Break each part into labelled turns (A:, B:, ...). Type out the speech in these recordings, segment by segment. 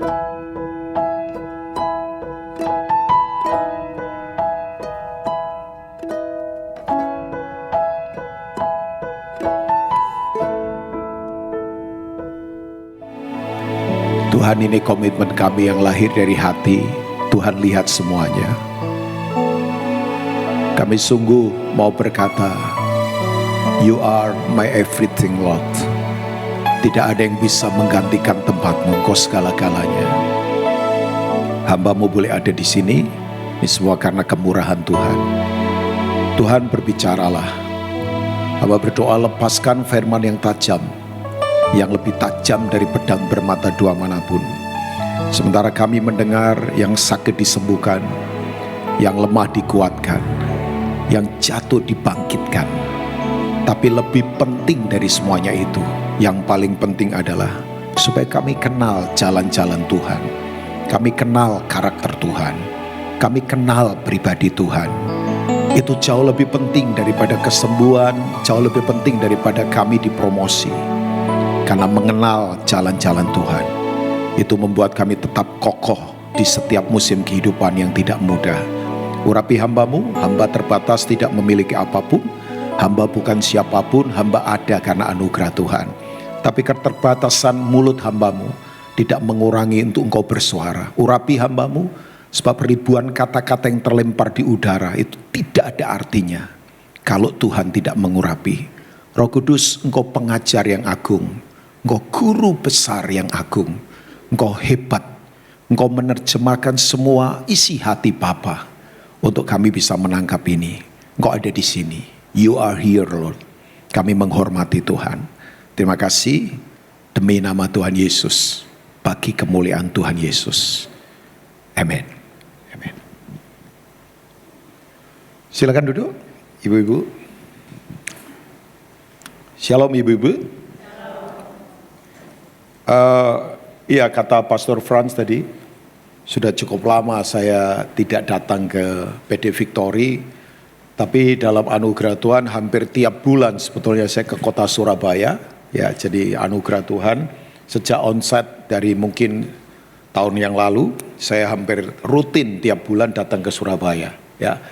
A: Tuhan, ini komitmen kami yang lahir dari hati. Tuhan lihat semuanya. Kami sungguh mau berkata, You are my everything, Lord. Tidak ada yang bisa menggantikan tempatmu, Engkau segala-galanya. Hamba-Mu boleh ada di sini, ini semua karena kemurahan Tuhan. Tuhan, berbicaralah. Hamba berdoa, lepaskan firman yang tajam, yang lebih tajam dari pedang bermata dua manapun. Sementara kami mendengar yang sakit disembuhkan, yang lemah dikuatkan, yang jatuh dibangkitkan. Tapi lebih penting dari semuanya itu, yang paling penting adalah supaya kami kenal jalan-jalan Tuhan. Kami kenal karakter Tuhan. Kami kenal pribadi Tuhan. Itu jauh lebih penting daripada kesembuhan, jauh lebih penting daripada kami dipromosi. Karena mengenal jalan-jalan Tuhan, itu membuat kami tetap kokoh di setiap musim kehidupan yang tidak mudah. Urapi hamba-Mu, hamba terbatas, tidak memiliki apapun. Hamba bukan siapapun, hamba ada karena anugerah Tuhan. Tapi keterbatasan mulut hamba-Mu tidak mengurangi untuk Engkau bersuara. Urapi hamba-Mu, sebab ribuan kata-kata yang terlempar di udara itu tidak ada artinya kalau Tuhan tidak mengurapi. Roh Kudus, Engkau pengajar yang agung. Engkau guru besar yang agung. Engkau hebat. Engkau menerjemahkan semua isi hati Bapa untuk kami bisa menangkap ini. Engkau ada di sini. You are here, Lord. Kami menghormati Tuhan. Terima kasih demi nama Tuhan Yesus. Bagi kemuliaan Tuhan Yesus. Amin. Amin. Silakan duduk, ibu-ibu. Shalom ibu-ibu. Iya, kata Pastor Franz tadi, sudah cukup lama saya tidak datang ke PD Victory, tapi dalam anugerah Tuhan hampir tiap bulan sebetulnya saya ke kota Surabaya. Ya, jadi anugerah Tuhan sejak onset dari mungkin tahun yang lalu, saya hampir rutin tiap bulan datang ke Surabaya. Ya,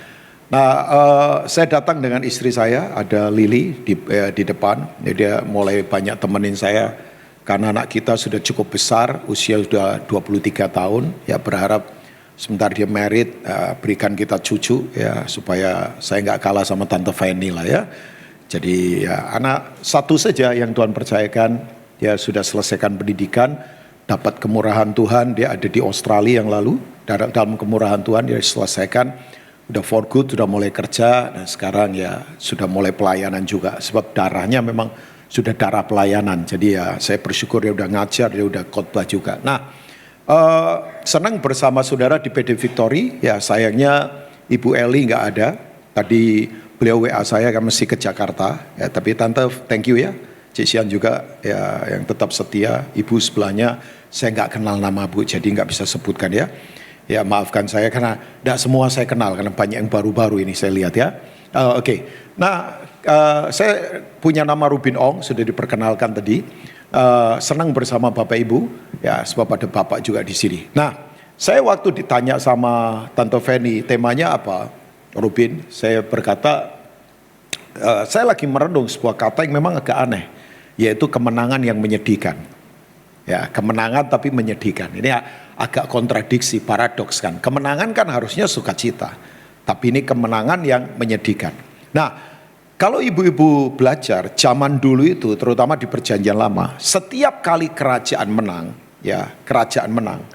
A: nah saya datang dengan istri saya, ada Lily di depan. Dia mulai banyak temenin saya. Karena anak kita sudah cukup besar, usia sudah 23 tahun, ya berharap sebentar dia married, berikan kita cucu ya, supaya saya nggak kalah sama Tante Fanny lah ya. Jadi ya anak satu saja yang Tuhan percayakan, dia sudah selesaikan pendidikan, dapat kemurahan Tuhan, dia ada di Australia yang lalu, dalam kemurahan Tuhan dia selesaikan, udah for good, sudah mulai kerja, dan sekarang ya sudah mulai pelayanan juga, sebab darahnya memang sudah darah pelayanan. Jadi ya saya bersyukur dia udah ngajar, dia udah khotbah juga. Nah, senang bersama saudara di PD Victory. Ya sayangnya Ibu Eli nggak ada. Tadi beliau WA saya kan mesti ke Jakarta. Ya, tapi Tante thank you ya. Cik Sian juga ya yang tetap setia. Ibu sebelahnya saya nggak kenal nama Bu, jadi nggak bisa sebutkan ya. Ya maafkan saya karena tidak semua saya kenal, karena banyak yang baru-baru ini saya lihat ya. Oke. Nah, saya punya nama Rubin Ong, sudah diperkenalkan tadi. Senang bersama Bapak Ibu, ya sebab ada Bapak juga di sini. Nah, saya waktu ditanya sama Tante Fanny, temanya apa, Rubin? Saya berkata, saya lagi merenung sebuah kata yang memang agak aneh, yaitu kemenangan yang menyedihkan. Ya, kemenangan tapi menyedihkan. Ini agak kontradiksi, paradoks kan. Kemenangan kan harusnya sukacita, tapi ini kemenangan yang menyedihkan. Nah, kalau ibu-ibu belajar zaman dulu itu, terutama di Perjanjian Lama, setiap kali kerajaan menang, ya kerajaan menang,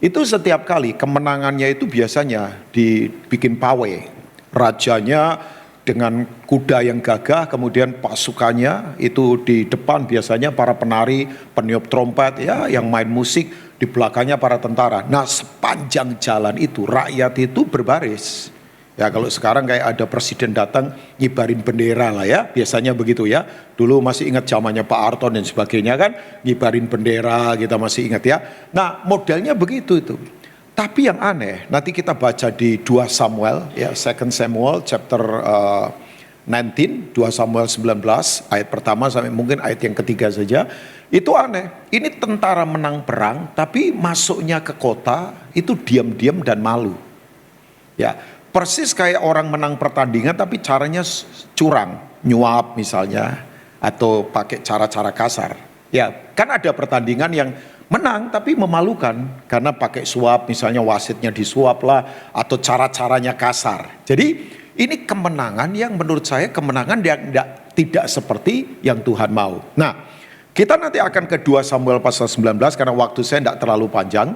A: itu setiap kali kemenangannya itu biasanya dibikin pawai. Rajanya dengan kuda yang gagah, kemudian pasukannya itu di depan biasanya para penari, peniup trompet, ya yang main musik, di belakangnya para tentara. Nah, sepanjang jalan itu rakyat itu berbaris. Ya kalau sekarang kayak ada presiden datang ngibarin bendera lah ya, biasanya begitu ya. Dulu masih ingat zamannya Pak Harto dan sebagainya kan, ngibarin bendera, kita masih ingat ya. Nah modelnya begitu itu. Tapi yang aneh, nanti kita baca di 2 Samuel ya, 2 Samuel chapter 19, 2 Samuel 19 ayat pertama sampai mungkin ayat yang ketiga saja. itu aneh. Ini tentara menang perang, tapi masuknya ke kota itu diam-diam dan malu. Ya, persis kayak orang menang pertandingan tapi caranya curang, nyuap misalnya, atau pakai cara-cara kasar. Ya, kan ada pertandingan yang menang tapi memalukan karena pakai suap, misalnya wasitnya disuap lah, atau cara-caranya kasar. Jadi ini kemenangan yang menurut saya kemenangan yang tidak seperti yang Tuhan mau. Nah, kita nanti akan ke 2 Samuel pasal 19 karena waktu saya tidak terlalu panjang.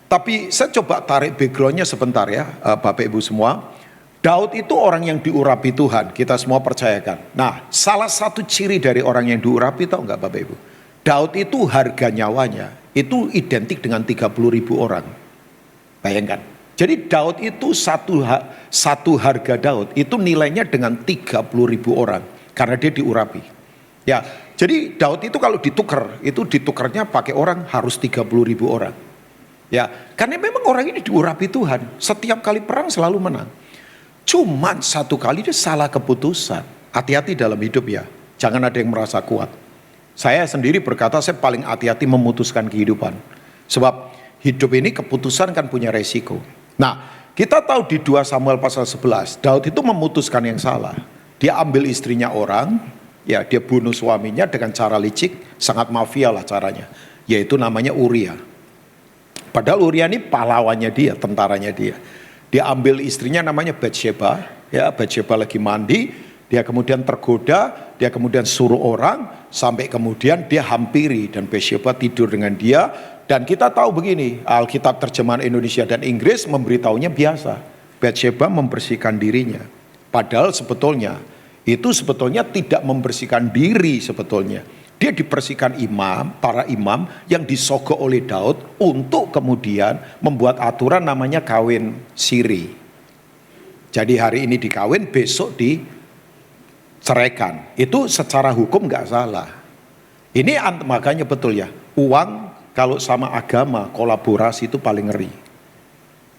A: Tapi saya coba tarik backgroundnya sebentar ya, Bapak Ibu semua. Daud itu orang yang diurapi Tuhan, kita semua percayakan. Nah, salah satu ciri dari orang yang diurapi, tahu nggak Bapak Ibu? Daud itu harga nyawanya, itu identik dengan 30.000 orang. Bayangkan. Jadi Daud itu satu harga Daud, itu nilainya dengan 30.000 orang. Karena dia diurapi. Ya, jadi Daud itu kalau ditukar, itu ditukarnya pakai orang harus 30.000 orang. Ya, karena memang orang ini diurapi Tuhan. Setiap kali perang selalu menang. Cuman satu kali dia salah keputusan. Hati-hati dalam hidup ya. Jangan ada yang merasa kuat. Saya sendiri berkata saya paling hati-hati memutuskan kehidupan. Sebab hidup ini keputusan kan punya resiko. Nah, kita tahu di 2 Samuel pasal 11. Daud itu memutuskan yang salah. Dia ambil istrinya orang. Ya, dia bunuh suaminya dengan cara licik. Sangat mafia lah caranya. Yaitu namanya Uria. Padahal Uria ini pahlawannya dia, tentaranya dia. Dia ambil istrinya namanya Batsheba. Ya, Batsheba lagi mandi. Dia kemudian tergoda. Dia kemudian suruh orang. Sampai kemudian dia hampiri. Dan Batsheba tidur dengan dia. Dan kita tahu begini. Alkitab terjemahan Indonesia dan Inggris memberitahunya biasa. Batsheba membersihkan dirinya. Padahal sebetulnya. Itu sebetulnya tidak membersihkan diri sebetulnya. Dia dibersihkan para imam yang disogok oleh Daud untuk kemudian membuat aturan namanya kawin siri. Jadi hari ini dikawin, besok diceraikan. Itu secara hukum nggak salah. Ini makanya betul ya, uang kalau sama agama kolaborasi itu paling ngeri.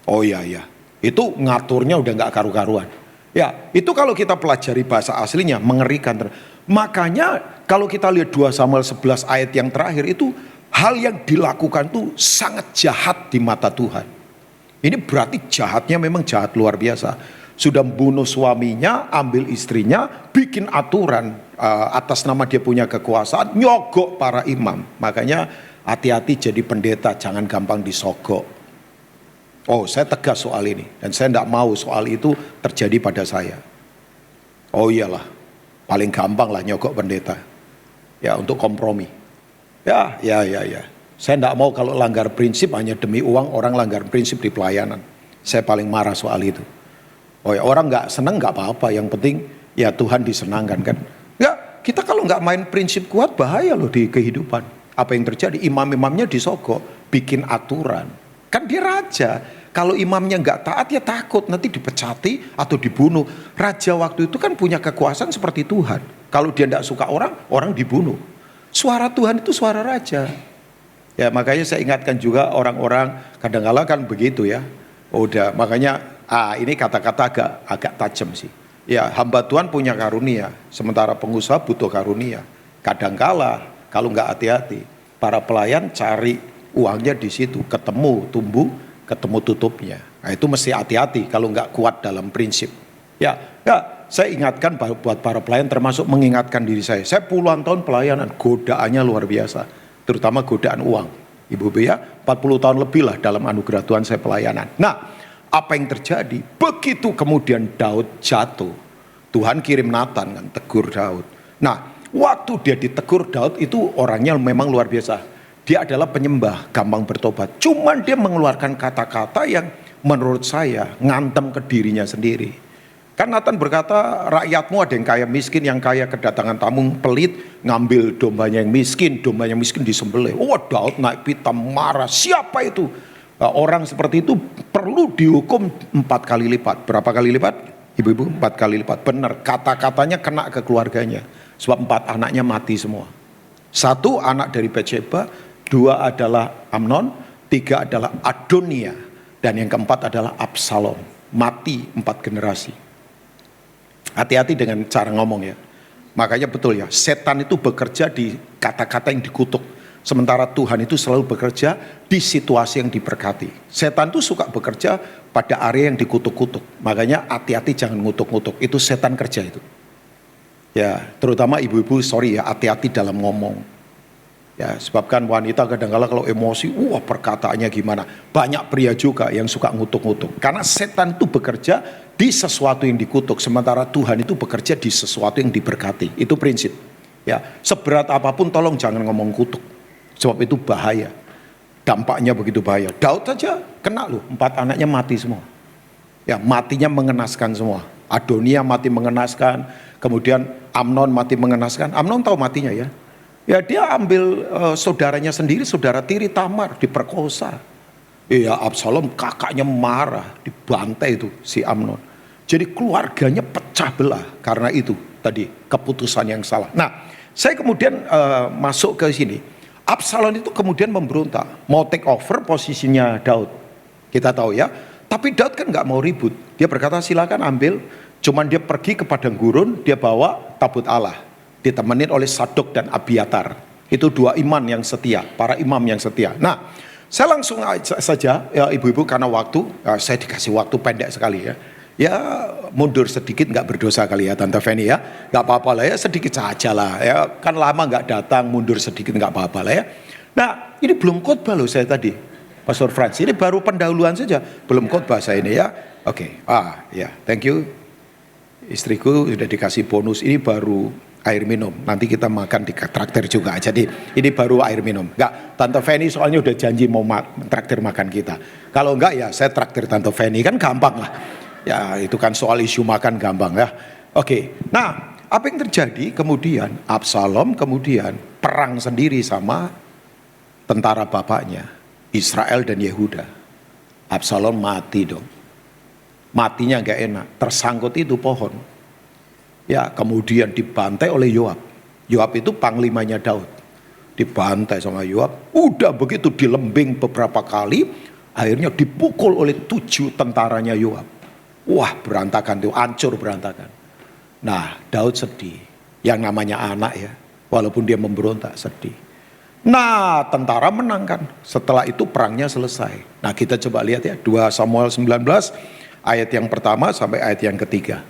A: Oh iya, itu ngaturnya udah nggak karu-karuan. Ya, itu kalau kita pelajari bahasa aslinya mengerikan. Makanya kalau kita lihat 2 Samuel 11 ayat yang terakhir itu hal yang dilakukan itu sangat jahat di mata Tuhan. Ini berarti jahatnya memang jahat luar biasa. Sudah membunuh suaminya, ambil istrinya, bikin aturan atas nama dia punya kekuasaan, nyogok para imam. Makanya hati-hati jadi pendeta, jangan gampang disogok. Oh, saya tegas soal ini dan saya tidak mau soal itu terjadi pada saya. Oh iyalah, paling gampang lah nyogok pendeta. Ya, untuk kompromi. Ya. Saya tidak mau kalau langgar prinsip hanya demi uang, orang langgar prinsip di pelayanan. Saya paling marah soal itu. Oh ya, orang nggak senang nggak apa-apa, yang penting ya Tuhan disenangkan kan. Nggak, kita kalau nggak main prinsip kuat bahaya loh di kehidupan. Apa yang terjadi? Imam-imamnya disogok, bikin aturan. Kan dia raja. Kalau imamnya nggak taat ya takut nanti dipecati atau dibunuh. Raja waktu itu kan punya kekuasaan seperti Tuhan. Kalau dia tidak suka orang dibunuh. Suara Tuhan itu suara raja. Ya makanya saya ingatkan juga orang-orang kadang-kala kan begitu ya. Udah makanya ini kata-kata agak tajam sih. Ya hamba Tuhan punya karunia. Sementara pengusaha butuh karunia. Kadang-kala kalau nggak hati-hati para pelayan cari uangnya di situ. Ketemu tumbuh. Ketemu tutupnya. Nah, itu mesti hati-hati kalau nggak kuat dalam prinsip. Ya, saya ingatkan buat para pelayan termasuk mengingatkan diri saya. Saya puluhan tahun pelayanan, godaannya luar biasa. Terutama godaan uang. Ibu-ibu ya, 40 tahun lebih lah dalam anugerah Tuhan saya pelayanan. Nah, apa yang terjadi? Begitu kemudian Daud jatuh. Tuhan kirim Nathan kan, tegur Daud. Nah, waktu dia ditegur Daud itu orangnya memang luar biasa. Dia adalah penyembah, gampang bertobat. Cuman dia mengeluarkan kata-kata yang menurut saya ngantem ke dirinya sendiri. Kan Nathan berkata, rakyatmu ada yang kaya miskin, yang kaya kedatangan tamu pelit, ngambil dombanya yang miskin disembelih. Oh, Daud naik pitam marah, siapa itu? Nah, orang seperti itu perlu dihukum 4 kali lipat. Berapa kali lipat? Ibu-ibu 4 kali lipat. Benar, kata-katanya kena ke keluarganya. Sebab 4 anaknya mati semua. 1 anak dari Batsheba, 2 adalah Amnon, 3 adalah Adonia, dan yang keempat adalah Absalom. Mati 4 generasi. Hati-hati dengan cara ngomong ya. Makanya betul ya, setan itu bekerja di kata-kata yang dikutuk. Sementara Tuhan itu selalu bekerja di situasi yang diberkati. Setan itu suka bekerja pada area yang dikutuk-kutuk. Makanya hati-hati jangan ngutuk-ngutuk. Itu setan kerja itu. Ya, terutama ibu-ibu, sorry ya, hati-hati dalam ngomong. Ya, sebabkan wanita kadang-kala kalau emosi, wah perkataannya gimana. Banyak pria juga yang suka ngutuk-ngutuk. Karena setan itu bekerja di sesuatu yang dikutuk. Sementara Tuhan itu bekerja di sesuatu yang diberkati. Itu prinsip. Ya, seberat apapun tolong jangan ngomong kutuk. Sebab itu bahaya. Dampaknya begitu bahaya. Daud saja kena loh, 4 anaknya mati semua. Ya, matinya mengenaskan semua. Adonia mati mengenaskan, kemudian Amnon mati mengenaskan. Amnon tahu matinya ya. Ya dia ambil saudaranya sendiri, saudara tiri Tamar, diperkosa. Ya Absalom kakaknya marah, dibantai itu si Amnon. Jadi keluarganya pecah belah karena itu tadi keputusan yang salah. Nah, saya kemudian masuk ke sini. Absalom itu kemudian memberontak, mau take over posisinya Daud. Kita tahu ya. Tapi Daud kan nggak mau ribut. Dia berkata silakan ambil. Cuman dia pergi ke padang gurun, dia bawa tabut Allah. Ditemenin oleh Sadok dan Abiatar. Itu 2 imam yang setia, para imam yang setia. Nah, saya langsung saja ya ibu-ibu karena waktu, saya dikasih waktu pendek sekali ya. Ya mundur sedikit nggak berdosa kali ya Tante Feni ya. Nggak apa-apa lah ya, sedikit saja lah ya. Kan lama nggak datang, mundur sedikit nggak apa-apa lah ya. Nah ini belum khotbah loh saya tadi. Pastor Frans, ini baru pendahuluan saja. Belum khotbah saya ini ya. Oke, ya thank you. Istriku sudah dikasih bonus, ini baru air minum. Nanti kita makan di traktir juga. Jadi ini baru air minum. Enggak, Tante Feni soalnya udah janji mau traktir makan kita. Kalau enggak ya saya traktir Tante Feni, kan gampang lah. Ya itu kan soal isu makan gampang ya. Oke, nah apa yang terjadi kemudian Absalom kemudian perang sendiri sama tentara bapaknya Israel dan Yehuda. Absalom mati dong. Matinya gak enak, tersangkut itu pohon. Ya kemudian dibantai oleh Yoab. Yoab itu panglimanya Daud. Dibantai sama Yoab, udah begitu dilembing beberapa kali, akhirnya dipukul oleh 7 tentaranya Yoab. Wah berantakan tuh, hancur berantakan. Nah Daud sedih, yang namanya anak ya, walaupun dia memberontak sedih. Nah tentara menang kan, setelah itu perangnya selesai. Nah kita coba lihat ya, 2 Samuel 19 ayat yang pertama sampai ayat yang ketiga.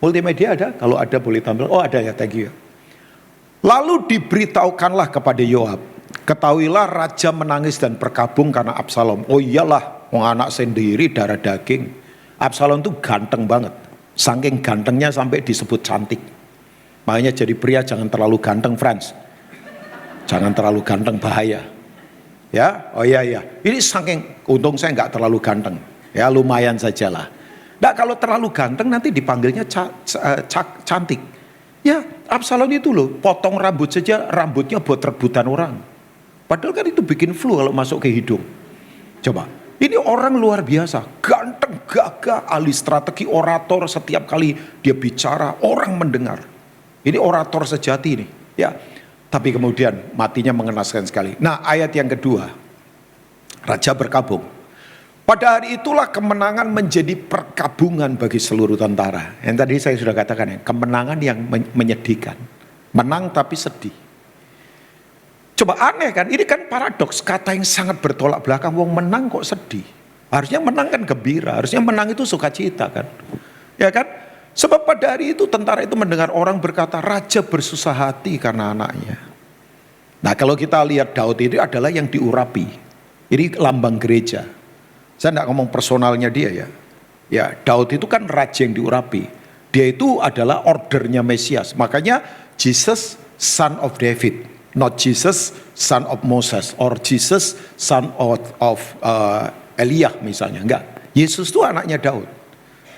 A: Multimedia ada? Kalau ada boleh tampil. Oh ada ya, thank you. Lalu diberitahukanlah kepada Yoab, ketahuilah raja menangis dan berkabung karena Absalom. Oh iyalah, anak sendiri darah daging. Absalom tuh ganteng banget, saking gantengnya sampai disebut cantik. Makanya jadi pria jangan terlalu ganteng, Frans. Jangan terlalu ganteng, bahaya. Ya, oh iya. Ini saking, untung saya nggak terlalu ganteng. Ya lumayan sajalah. Nah kalau terlalu ganteng nanti dipanggilnya cantik. Ya Absalom itu loh, potong rambut saja, rambutnya buat rebutan orang. Padahal kan itu bikin flu kalau masuk ke hidung. Coba, ini orang luar biasa, ganteng, gagah, ahli strategi, orator, setiap kali dia bicara orang mendengar. Ini orator sejati nih, ya. Tapi kemudian matinya mengenaskan sekali. Nah ayat yang kedua, raja berkabung. Pada hari itulah kemenangan menjadi perkabungan bagi seluruh tentara. Yang tadi saya sudah katakan ya, kemenangan yang menyedihkan. Menang tapi sedih. Coba aneh kan, ini kan paradoks, kata yang sangat bertolak belakang. Wong menang kok sedih. Harusnya menang kan gembira, harusnya menang itu sukacita kan. Ya kan? Sebab pada hari itu tentara itu mendengar orang berkata, raja bersusah hati karena anaknya. Nah kalau kita lihat Daud ini adalah yang diurapi. Ini lambang gereja. Saya tidak ngomong personalnya dia ya. Ya Daud itu kan raja yang diurapi. Dia itu adalah ordernya Mesias. Makanya Jesus son of David. Not Jesus son of Moses. Or Jesus son of Elia misalnya. Enggak. Yesus itu anaknya Daud.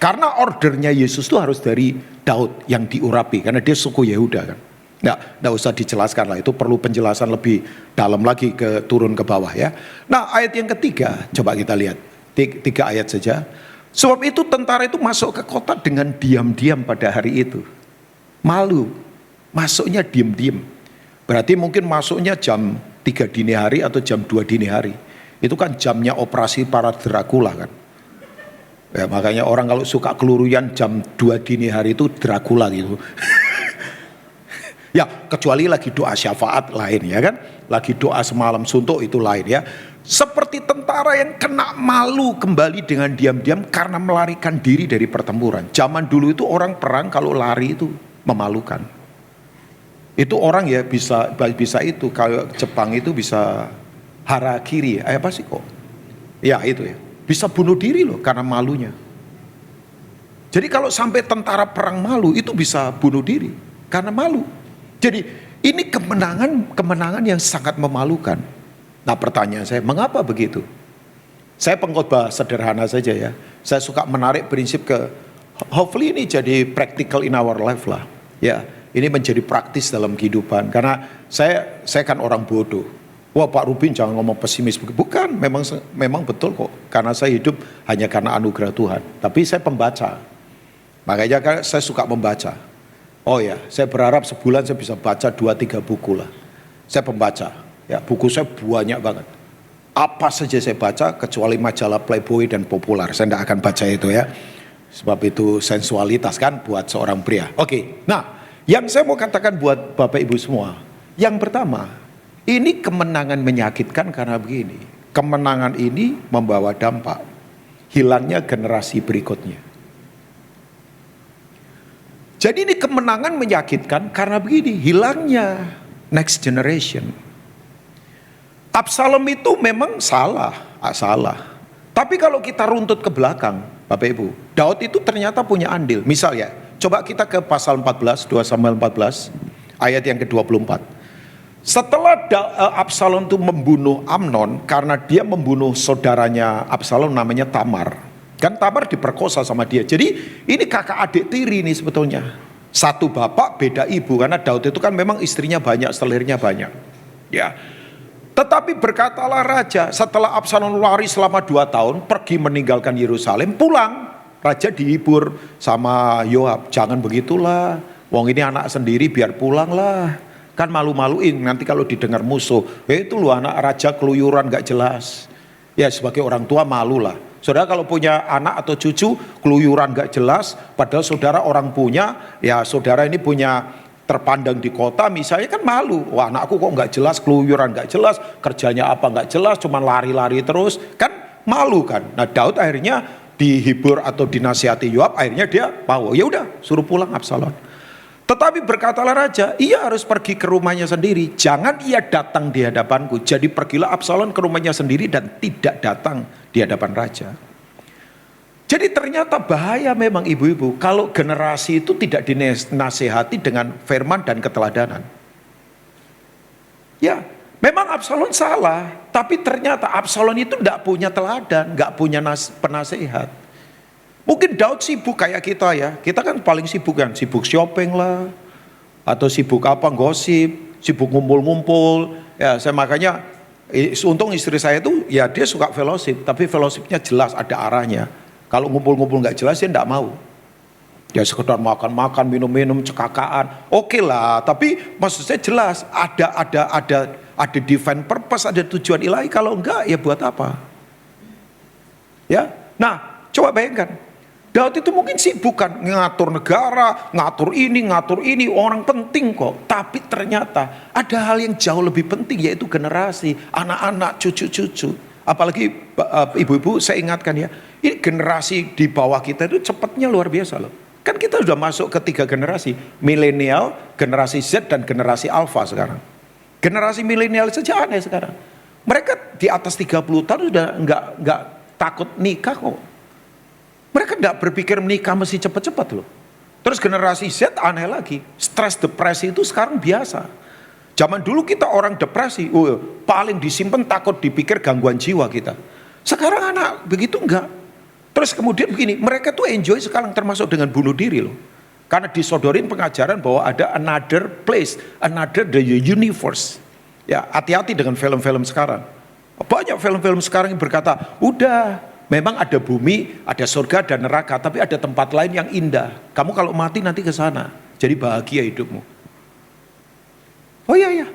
A: Karena ordernya Yesus itu harus dari Daud yang diurapi. Karena dia suku Yehuda kan. Nggak usah dijelaskan lah. Itu perlu penjelasan lebih dalam lagi turun ke bawah ya. Nah ayat yang ketiga. Coba kita lihat. 3 ayat saja. Sebab itu tentara itu masuk ke kota dengan diam-diam pada hari itu. Malu. Masuknya diam-diam. Berarti mungkin masuknya jam 3 dini hari atau jam 2 dini hari. Itu kan jamnya operasi para Dracula kan. Ya, makanya orang kalau suka keluyuran jam 2 dini hari itu Dracula gitu. Ya, kecuali lagi doa syafaat lain ya kan. Lagi doa semalam suntuk itu lain ya. Seperti tentara yang kena malu kembali dengan diam-diam karena melarikan diri dari pertempuran. Zaman dulu itu orang perang kalau lari itu memalukan. Itu orang ya bisa itu, kalau Jepang itu bisa harakiri, apa sih kok? Ya itu ya, bisa bunuh diri loh karena malunya. Jadi kalau sampai tentara perang malu itu bisa bunuh diri karena malu. Jadi ini kemenangan yang sangat memalukan. Nah pertanyaan saya, mengapa begitu? Saya pengkhotbah sederhana saja ya. Saya suka menarik prinsip hopefully ini jadi practical in our life lah. Ya, ini menjadi praktis dalam kehidupan. Karena saya kan orang bodoh. Wah Pak Rubin jangan ngomong pesimis. Bukan, memang betul kok. Karena saya hidup hanya karena anugerah Tuhan. Tapi saya pembaca. Makanya saya suka membaca. Oh ya, saya berharap sebulan saya bisa baca 2-3 buku lah. Saya pembaca. Ya, buku saya banyak banget. Apa saja saya baca kecuali majalah Playboy dan Popular. Saya tidak akan baca itu ya. Sebab itu sensualitas kan buat seorang pria. Oke, nah yang saya mau katakan buat Bapak Ibu semua. Yang pertama, ini kemenangan menyakitkan karena begini. Kemenangan ini membawa dampak hilangnya generasi berikutnya. Jadi ini kemenangan menyakitkan karena begini. Hilangnya next generation. Absalom itu memang salah. Tapi kalau kita runtut ke belakang, Bapak Ibu, Daud itu ternyata punya andil. Misal ya, coba kita ke pasal 14, 2 Samuel 14, ayat yang ke-24. Setelah Absalom itu membunuh Amnon, karena dia membunuh saudaranya Absalom namanya Tamar. Kan Tamar diperkosa sama dia. Jadi ini kakak adik tiri nih sebetulnya. Satu bapak beda ibu, karena Daud itu kan memang istrinya banyak, selirnya banyak. Ya. Tetapi berkatalah raja, setelah Absalom lari selama 2 tahun, pergi meninggalkan Yerusalem, pulang. Raja dihibur sama Yoab, jangan begitulah, wong ini anak sendiri biar pulang lah. Kan malu-maluin nanti kalau didengar musuh, itu lu anak raja keluyuran gak jelas. Ya sebagai orang tua malu lah. Saudara kalau punya anak atau cucu keluyuran gak jelas, padahal saudara orang punya, ya saudara ini punya terpandang di kota misalnya kan malu. Wah anakku kok nggak jelas, keluyuran nggak jelas, kerjanya apa nggak jelas, cuman lari-lari terus, kan malu kan. Nah Daud akhirnya dihibur atau dinasihati Yoab, akhirnya dia mau, ya udah suruh pulang Absalom. Tetapi berkatalah raja, ia harus pergi ke rumahnya sendiri, jangan ia datang di hadapanku. Jadi pergilah Absalom ke rumahnya sendiri dan tidak datang di hadapan raja. Jadi ternyata bahaya memang ibu-ibu kalau generasi itu tidak dinasehati dengan firman dan keteladanan. Ya, memang Absalom salah, tapi ternyata Absalom itu tidak punya teladan, nggak punya penasehat. Mungkin Daud sibuk kayak kita ya, kita kan paling sibuk kan, sibuk shopping lah, atau sibuk apa gosip, sibuk ngumpul-ngumpul. Ya, saya makanya untung istri saya itu ya dia suka fellowship, tapi fellowshipnya jelas ada arahnya. Kalau ngumpul-ngumpul nggak jelas dia enggak mau. Ya sekedar makan-makan, minum-minum, cekakaan. Oke lah, tapi maksud saya jelas ada divine purpose, ada tujuan ilahi. Kalau enggak ya buat apa? Ya. Nah, coba bayangkan. Daud itu mungkin sibuk kan ngatur negara, ngatur ini, orang penting kok. Tapi ternyata ada hal yang jauh lebih penting yaitu generasi, anak-anak, cucu-cucu. Apalagi ibu-ibu saya ingatkan ya, ini generasi di bawah kita itu cepatnya luar biasa loh. Kan kita sudah masuk ke 3 generasi, milenial, generasi Z dan generasi Alpha sekarang. Generasi milenial saja aneh sekarang. Mereka di atas 30 tahun sudah nggak takut nikah kok. Mereka tidak berpikir menikah mesti cepat-cepat loh. Terus generasi Z aneh lagi, stres depresi itu sekarang biasa. Zaman dulu kita orang depresi, paling disimpan takut dipikir gangguan jiwa kita. Sekarang anak begitu enggak. Terus kemudian begini, mereka tuh enjoy sekarang termasuk dengan bunuh diri loh. Karena disodorin pengajaran bahwa ada another place, another the universe. Ya hati-hati dengan film-film sekarang. Banyak film-film sekarang yang berkata, udah memang ada bumi, ada surga dan neraka, tapi ada tempat lain yang indah. Kamu kalau mati nanti ke sana, jadi bahagia hidupmu. Oh iya.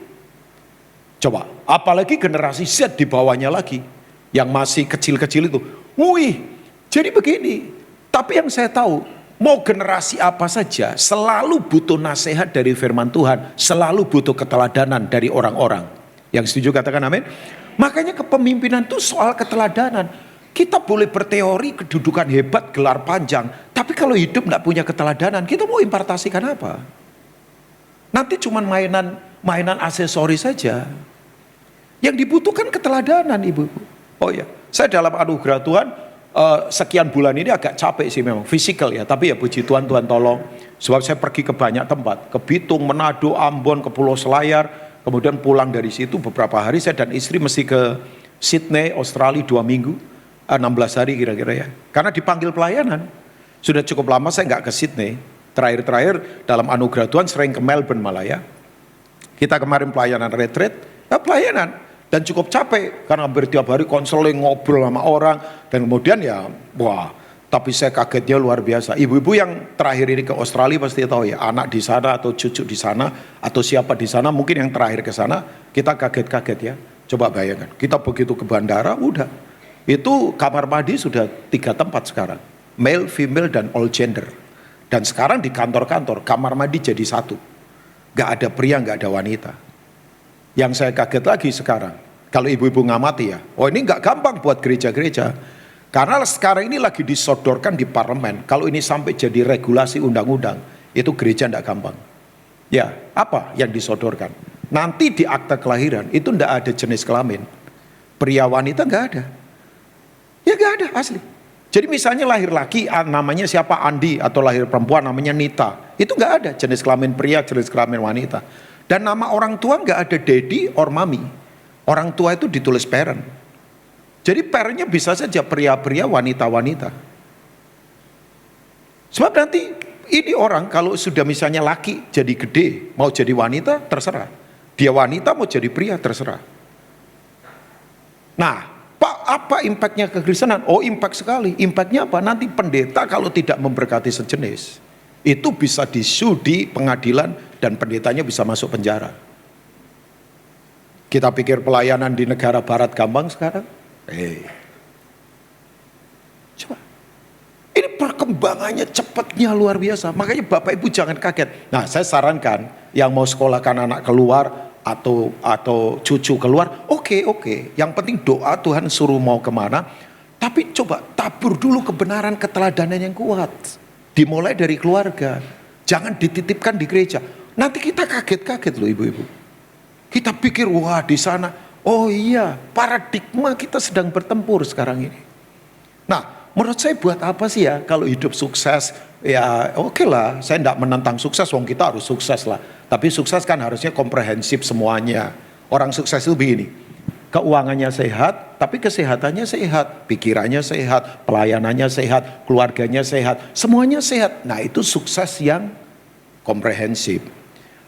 A: Coba, apalagi generasi Z di bawahnya lagi, yang masih kecil-kecil itu. Wih, jadi begini. Tapi yang saya tahu, Mau generasi apa saja selalu butuh nasihat dari firman Tuhan, selalu butuh keteladanan dari orang-orang. Yang setuju katakan amin. Makanya kepemimpinan itu soal keteladanan. Kita boleh berteori kedudukan hebat, gelar panjang, tapi kalau hidup nggak punya keteladanan, kita mau impartasikan apa? Nanti cuma mainan aksesoris saja. Yang dibutuhkan keteladanan, ibu. Oh ya, saya dalam anugerah Tuhan sekian bulan ini agak capek sih memang, fisikal ya. Tapi ya puji Tuhan, Tuhan tolong. Sebab saya pergi ke banyak tempat, ke Bitung, Manado, Ambon, ke Pulau Selayar. Kemudian pulang dari situ beberapa hari saya dan istri mesti ke Sydney, Australia 2 minggu. 16 hari kira-kira ya. Karena dipanggil pelayanan. Sudah cukup lama saya nggak ke Sydney. Terakhir dalam anugerah Tuhan sering ke Melbourne malah ya. Kita kemarin pelayanan retreat, ya pelayanan. Dan cukup capek karena hampir tiap hari konseling, ngobrol sama orang. Dan kemudian ya wah, tapi saya kagetnya luar biasa. Ibu-ibu yang terakhir ini ke Australia pasti tahu ya, anak di sana atau cucu di sana atau siapa di sana, mungkin yang terakhir ke sana, kita kaget-kaget ya. Coba bayangkan, kita begitu ke bandara udah. Itu kamar mandi sudah 3 tempat sekarang. Male, female, dan all gender. Dan sekarang di kantor-kantor, kamar mandi jadi 1. Gak ada pria, gak ada wanita. Yang saya kaget lagi sekarang, kalau ibu-ibu ngamati ya, oh ini gak gampang buat gereja-gereja. Karena sekarang ini lagi disodorkan di parlemen, kalau ini sampai jadi regulasi undang-undang, itu gereja gak gampang. Ya, apa yang disodorkan? Nanti di akta kelahiran, itu gak ada jenis kelamin. Pria wanita gak ada. Ya gak ada, asli. Jadi misalnya lahir laki namanya siapa Andi, atau lahir perempuan namanya Nita. Itu gak ada jenis kelamin pria, jenis kelamin wanita. Dan nama orang tua nggak ada daddy or mommy. Orang tua itu ditulis parent. Jadi parentnya bisa saja pria-pria, wanita-wanita. Sebab nanti ini orang kalau sudah misalnya laki jadi gede, mau jadi wanita terserah. Dia wanita mau jadi pria terserah. Nah, Pak, apa impactnya ke Kristenan? Oh, impact sekali. Impactnya apa? Nanti pendeta kalau tidak memberkati sejenis, itu bisa disu di pengadilan dan pendetanya bisa masuk penjara. Kita pikir pelayanan di negara barat gampang sekarang? Coba. Ini perkembangannya cepatnya luar biasa. Makanya Bapak Ibu jangan kaget. Nah, saya sarankan yang mau sekolahkan anak keluar atau cucu keluar, oke. Yang penting doa Tuhan suruh mau kemana. Tapi coba tabur dulu kebenaran keteladanan yang kuat. Dimulai dari keluarga. Jangan dititipkan di gereja. Nanti kita kaget-kaget loh ibu-ibu. Kita pikir wah di sana. Oh iya, paradigma kita sedang bertempur sekarang ini. Nah, menurut saya buat apa sih ya kalau hidup sukses? Ya oke lah, saya tidak menentang sukses, wong kita harus sukses lah. Tapi sukses kan harusnya komprehensif semuanya. Orang sukses itu begini. Keuangannya sehat, tapi kesehatannya sehat, pikirannya sehat, pelayanannya sehat, keluarganya sehat, semuanya sehat. Nah itu sukses yang komprehensif.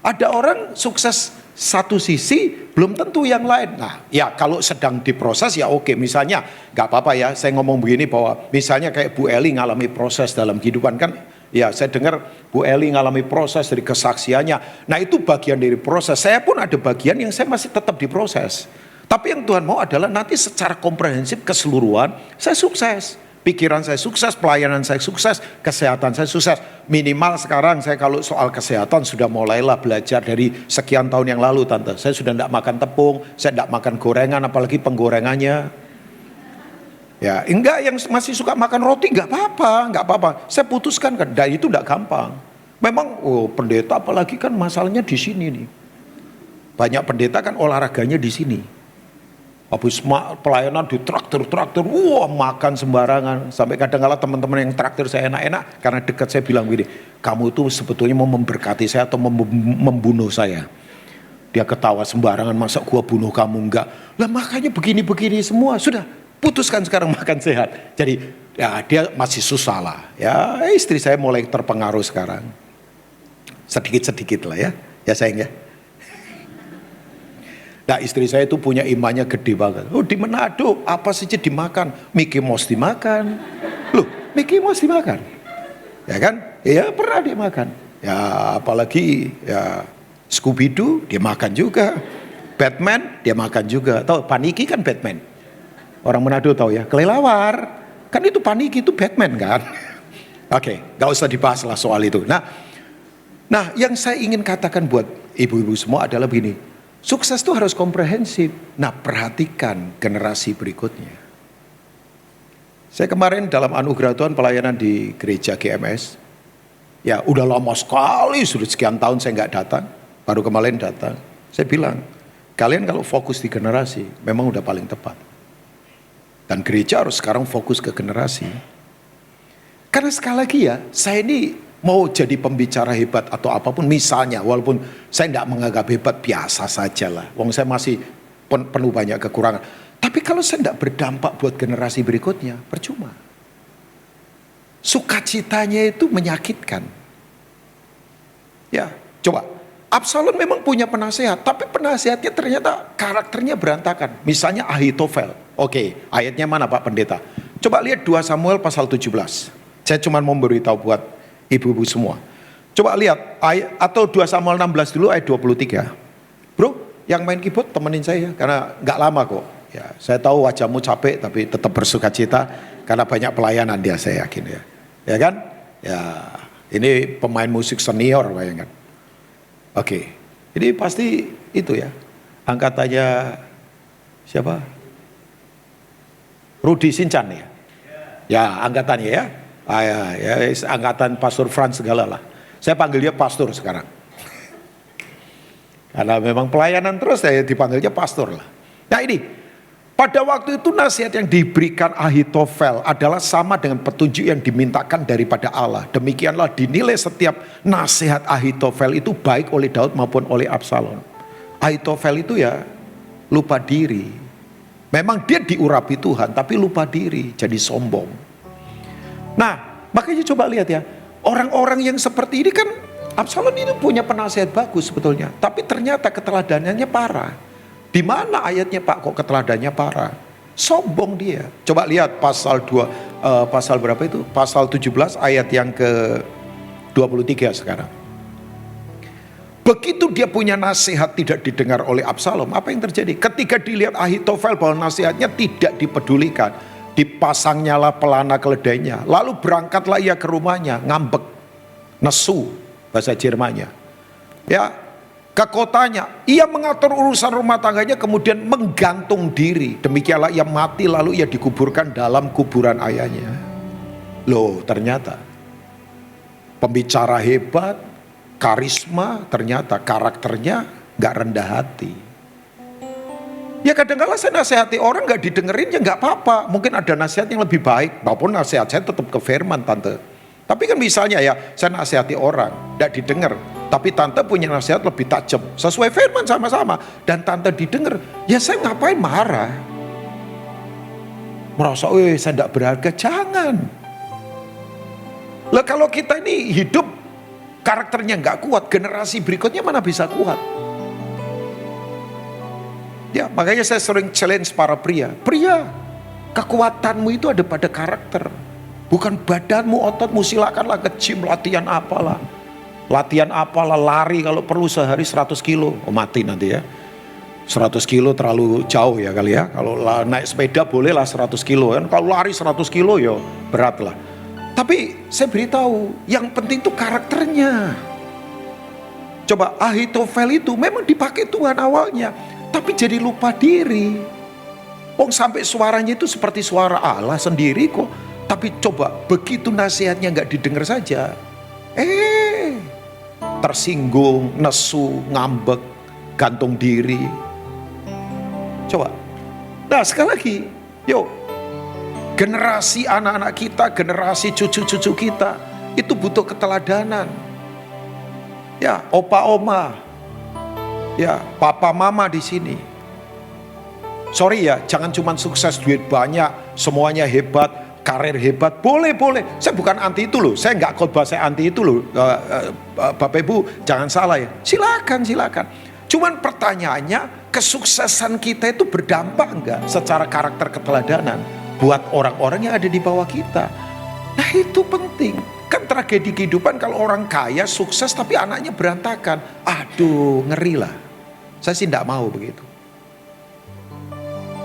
A: Ada orang sukses satu sisi, belum tentu yang lain. Nah ya kalau sedang diproses ya oke. Misalnya gak apa-apa ya saya ngomong begini bahwa misalnya kayak Bu Eli ngalami proses dalam kehidupan kan. Ya saya dengar Bu Eli ngalami proses dari kesaksiannya. Nah itu bagian dari proses. Saya pun ada bagian yang saya masih tetap diproses. Tapi yang Tuhan mau adalah nanti secara komprehensif keseluruhan saya sukses. Pikiran saya sukses, pelayanan saya sukses, kesehatan saya sukses. Minimal sekarang saya kalau soal kesehatan sudah mulailah belajar dari sekian tahun yang lalu Tante. Saya sudah tidak makan tepung, saya tidak makan gorengan apalagi penggorengannya. Ya enggak, yang masih suka makan roti enggak apa-apa. Saya putuskan kan, dan itu enggak gampang. Memang pendeta apalagi kan masalahnya di sini nih. Banyak pendeta kan olahraganya di sini. Habis pelayanan di traktor, wah makan sembarangan. Sampai kadang-kala teman-teman yang traktir saya enak-enak, karena dekat saya bilang begini, kamu itu sebetulnya mau memberkati saya atau membunuh saya. Dia ketawa sembarangan, masa gua bunuh kamu enggak. Lah makanya begini-begini semua, sudah putuskan sekarang makan sehat. Jadi ya dia masih susah lah. Ya istri saya mulai terpengaruh sekarang. Sedikit-sedikit lah ya sayang ya. Nah istri saya itu punya imannya gede banget. Oh di Manado apa saja dimakan. Mickey Mouse dimakan. Loh Mickey Mouse dimakan. Ya kan? Ya pernah dimakan. Ya apalagi ya Scooby-Doo dia makan juga. Batman dia makan juga. Tahu Paniki kan Batman. Orang Manado tahu ya. Kelelawar. Kan itu Paniki itu Batman kan. Oke, gak usah dibahas lah soal itu. Nah, yang saya ingin katakan buat ibu-ibu semua adalah begini. Sukses itu harus komprehensif. Nah, perhatikan generasi berikutnya. Saya kemarin dalam anugerah Tuhan pelayanan di gereja GMS. Ya, udah lama sekali, sudah sekian tahun saya nggak datang. Baru kemarin datang. Saya bilang, kalian kalau fokus di generasi, memang udah paling tepat. Dan gereja harus sekarang fokus ke generasi. Karena sekali lagi ya, saya ini mau jadi pembicara hebat atau apapun misalnya, walaupun saya tidak menganggap hebat, biasa saja lah. Wong saya masih penuh banyak kekurangan. Tapi kalau saya tidak berdampak buat generasi berikutnya, percuma. Sukacitanya itu menyakitkan. Ya, coba. Absalom memang punya penasehat, tapi penasehatnya ternyata karakternya berantakan. Misalnya Ahitofel. Oke, ayatnya mana Pak Pendeta? Coba lihat 2 Samuel pasal 17. Saya cuma mau beritahu buat ibu-ibu semua. Coba lihat ayat atau 2 Samuel 16 dulu ayat 23. Bro, yang main keyboard temenin saya karena nggak lama kok. Ya, saya tahu wajahmu capek tapi tetap bersukacita karena banyak pelayanan dia, saya yakin ya. Ya kan? Ya, ini pemain musik senior bayangkan. Oke. Ini pasti itu ya. Angkatannya siapa? Rudi Sinchan ya. Ya, angkatannya ya. Ya, angkatan Pastor Franz segala lah. Saya panggil dia pastor sekarang. Karena memang pelayanan terus saya dipanggilnya pastor lah. Nah ini, pada waktu itu nasihat yang diberikan Ahitofel adalah sama dengan petunjuk yang dimintakan daripada Allah. Demikianlah dinilai setiap nasihat Ahitofel itu baik oleh Daud maupun oleh Absalom. Ahitofel itu ya lupa diri. Memang dia diurapi Tuhan tapi lupa diri, jadi sombong. Nah, makanya coba lihat ya, orang-orang yang seperti ini kan, Absalom itu punya penasihat bagus sebetulnya, tapi ternyata keteladanannya parah. Di mana ayatnya Pak kok keteladanannya parah? Sombong dia. Coba lihat pasal 2, pasal berapa itu? Pasal 17 ayat yang ke-23 sekarang. Begitu dia punya nasihat tidak didengar oleh Absalom, apa yang terjadi? Ketika dilihat Ahitofel bahwa nasihatnya tidak dipedulikan, dipasangnya lah pelana keledainya, lalu berangkatlah ia ke rumahnya, ngambek, nesu bahasa Jermannya, ya, ke kotanya. Ia mengatur urusan rumah tangganya, kemudian menggantung diri. Demikianlah ia mati, lalu ia dikuburkan dalam kuburan ayahnya. Loh, ternyata pembicara hebat, karisma, ternyata karakternya gak rendah hati. Ya kadang-kadang saya nasihati orang gak didengerin ya gak apa-apa. Mungkin ada nasihat yang lebih baik. Walaupun nasihat saya tetap ke firman tante. Tapi kan misalnya ya saya nasihati orang gak didengar. Tapi tante punya nasihat lebih tajam. Sesuai firman sama-sama. Dan tante didengar. Ya saya ngapain marah. Merasa saya gak berharga. Jangan. Lah kalau kita ini hidup karakternya gak kuat. Generasi berikutnya mana bisa kuat. Ya, makanya saya sering challenge para pria. Pria, kekuatanmu itu ada pada karakter. Bukan badanmu, ototmu, silakanlah ke gym, latihan apalah. Latihan apalah, lari kalau perlu sehari 100 kilo. Oh mati nanti ya. 100 kilo terlalu jauh ya kali ya. Kalau naik sepeda bolehlah 100 kilo kan. Kalau lari 100 kilo ya berat lah. Tapi saya beritahu, yang penting itu karakternya. Coba Ahitofel itu memang dipakai Tuhan awalnya. Tapi jadi lupa diri. Sampai suaranya itu seperti suara Allah sendiri kok. Tapi coba begitu nasihatnya gak didengar saja. Tersinggung, nesu, ngambek, gantung diri. Coba. Nah sekali lagi. Yuk. Generasi anak-anak kita, generasi cucu-cucu kita. Itu butuh keteladanan. Ya, opa-oma. Ya, papa mama di sini. Sorry ya, jangan cuma sukses, duit banyak, semuanya hebat, karir hebat. Boleh. Saya bukan anti itu loh. Saya nggak khotbah saya anti itu loh. Bapak Ibu jangan salah ya. Silakan. Cuman pertanyaannya, kesuksesan kita itu berdampak nggak secara karakter keteladanan buat orang-orang yang ada di bawah kita. Nah itu penting. Kan tragedi kehidupan kalau orang kaya sukses tapi anaknya berantakan. Aduh, ngeri lah. Saya sih tidak mau begitu.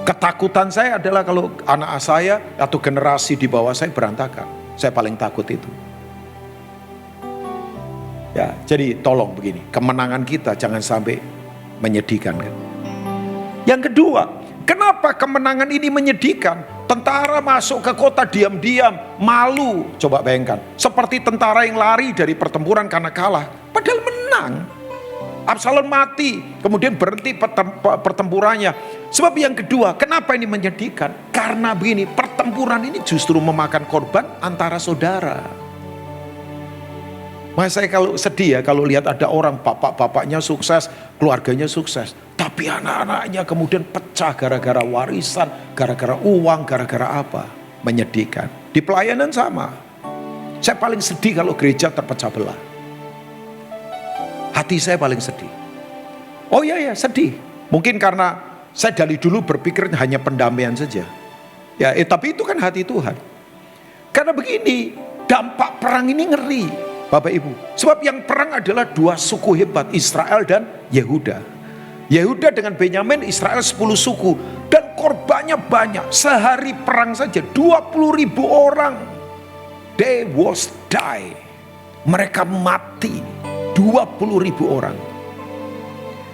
A: Ketakutan saya adalah kalau anak saya atau generasi di bawah saya berantakan. Saya paling takut itu. Ya, jadi tolong begini, kemenangan kita jangan sampai menyedihkan. Yang kedua, kenapa kemenangan ini menyedihkan? Tentara masuk ke kota diam-diam, malu. Coba bayangkan, seperti tentara yang lari dari pertempuran karena kalah, padahal menang. Absalom mati, kemudian berhenti pertempurannya. Sebab yang kedua, kenapa ini menyedihkan? Karena begini, pertempuran ini justru memakan korban antara saudara. Mas saya kalau sedih ya, kalau lihat ada orang bapak-bapaknya sukses, keluarganya sukses. Tapi anak-anaknya kemudian pecah gara-gara warisan, gara-gara uang, gara-gara apa? Menyedihkan. Di pelayanan sama. Saya paling sedih kalau gereja terpecah belah. Hati saya paling sedih. Oh iya sedih. Mungkin karena saya dari dulu berpikir hanya pendamaian saja. Ya, tapi itu kan hati Tuhan. Karena begini, dampak perang ini ngeri, Bapak Ibu. Sebab yang perang adalah dua suku hebat, Israel dan Yehuda. Yehuda dengan Benyamin, Israel 10 suku. Dan korbannya banyak. Sehari perang saja 20.000 orang. They was die. Mereka mati. 20.000 orang.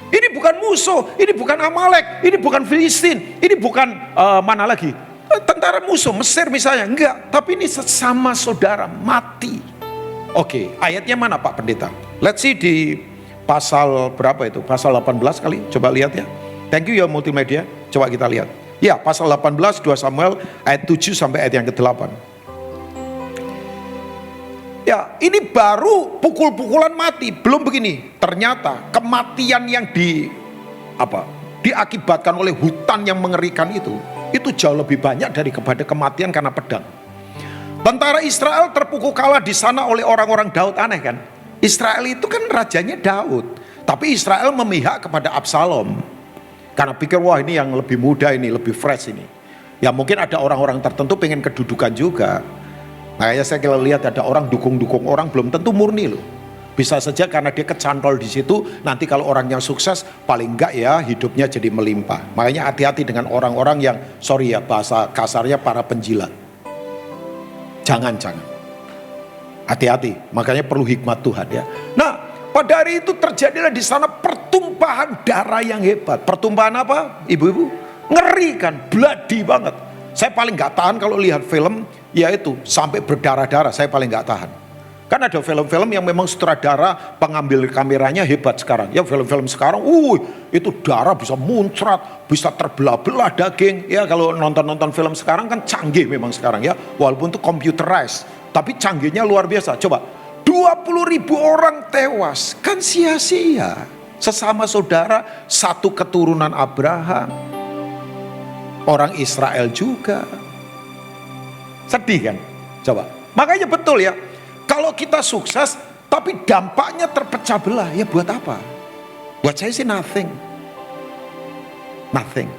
A: Ini bukan musuh, ini bukan Amalek, ini bukan Filistin, ini bukan mana lagi? Tentara musuh, Mesir misalnya. Enggak, tapi ini sesama saudara mati. Oke, ayatnya mana Pak Pendeta? Let's see di pasal berapa itu? Pasal 18 kali, coba lihat ya. Thank you ya multimedia, coba kita lihat. Ya, pasal 18, 2 Samuel ayat 7 sampai ayat yang ke-8. Ya, ini baru pukul-pukulan mati, belum begini. Ternyata kematian yang diakibatkan oleh hutan yang mengerikan itu jauh lebih banyak daripada kematian karena pedang. Tentara Israel terpukul kalah di sana oleh orang-orang Daud. Aneh kan? Israel itu kan rajanya Daud, tapi Israel memihak kepada Absalom. Karena pikir wah ini yang lebih muda, ini lebih fresh ini. Ya mungkin ada orang-orang tertentu pengen kedudukan juga. Makanya saya kalau lihat ada orang dukung-dukung orang belum tentu murni loh. Bisa saja karena dia kecantol di situ, nanti kalau orangnya sukses paling enggak ya hidupnya jadi melimpah. Makanya hati-hati dengan orang-orang yang sorry ya bahasa kasarnya para penjilat. Jangan. Hati-hati, makanya perlu hikmat Tuhan ya. Nah, pada hari itu terjadilah di sana pertumpahan darah yang hebat. Pertumpahan apa? Ibu-ibu, ngeri kan, bloody banget. Saya paling gak tahan kalau lihat film, yaitu sampai berdarah-darah, saya paling gak tahan. Kan ada film-film yang memang sutradara pengambil kameranya hebat sekarang. Ya film-film sekarang, itu darah bisa muncrat, bisa terbelah-belah daging. Ya kalau nonton-nonton film sekarang kan canggih memang sekarang ya. Walaupun itu computerized, tapi canggihnya luar biasa. Coba, 20.000 orang tewas, kan sia-sia. Sesama saudara, satu keturunan Abraham. Orang Israel juga. Sedih kan? Coba. Makanya betul ya. Kalau kita sukses tapi dampaknya terpecah belah, ya buat apa? Buat saya sih nothing. Nothing.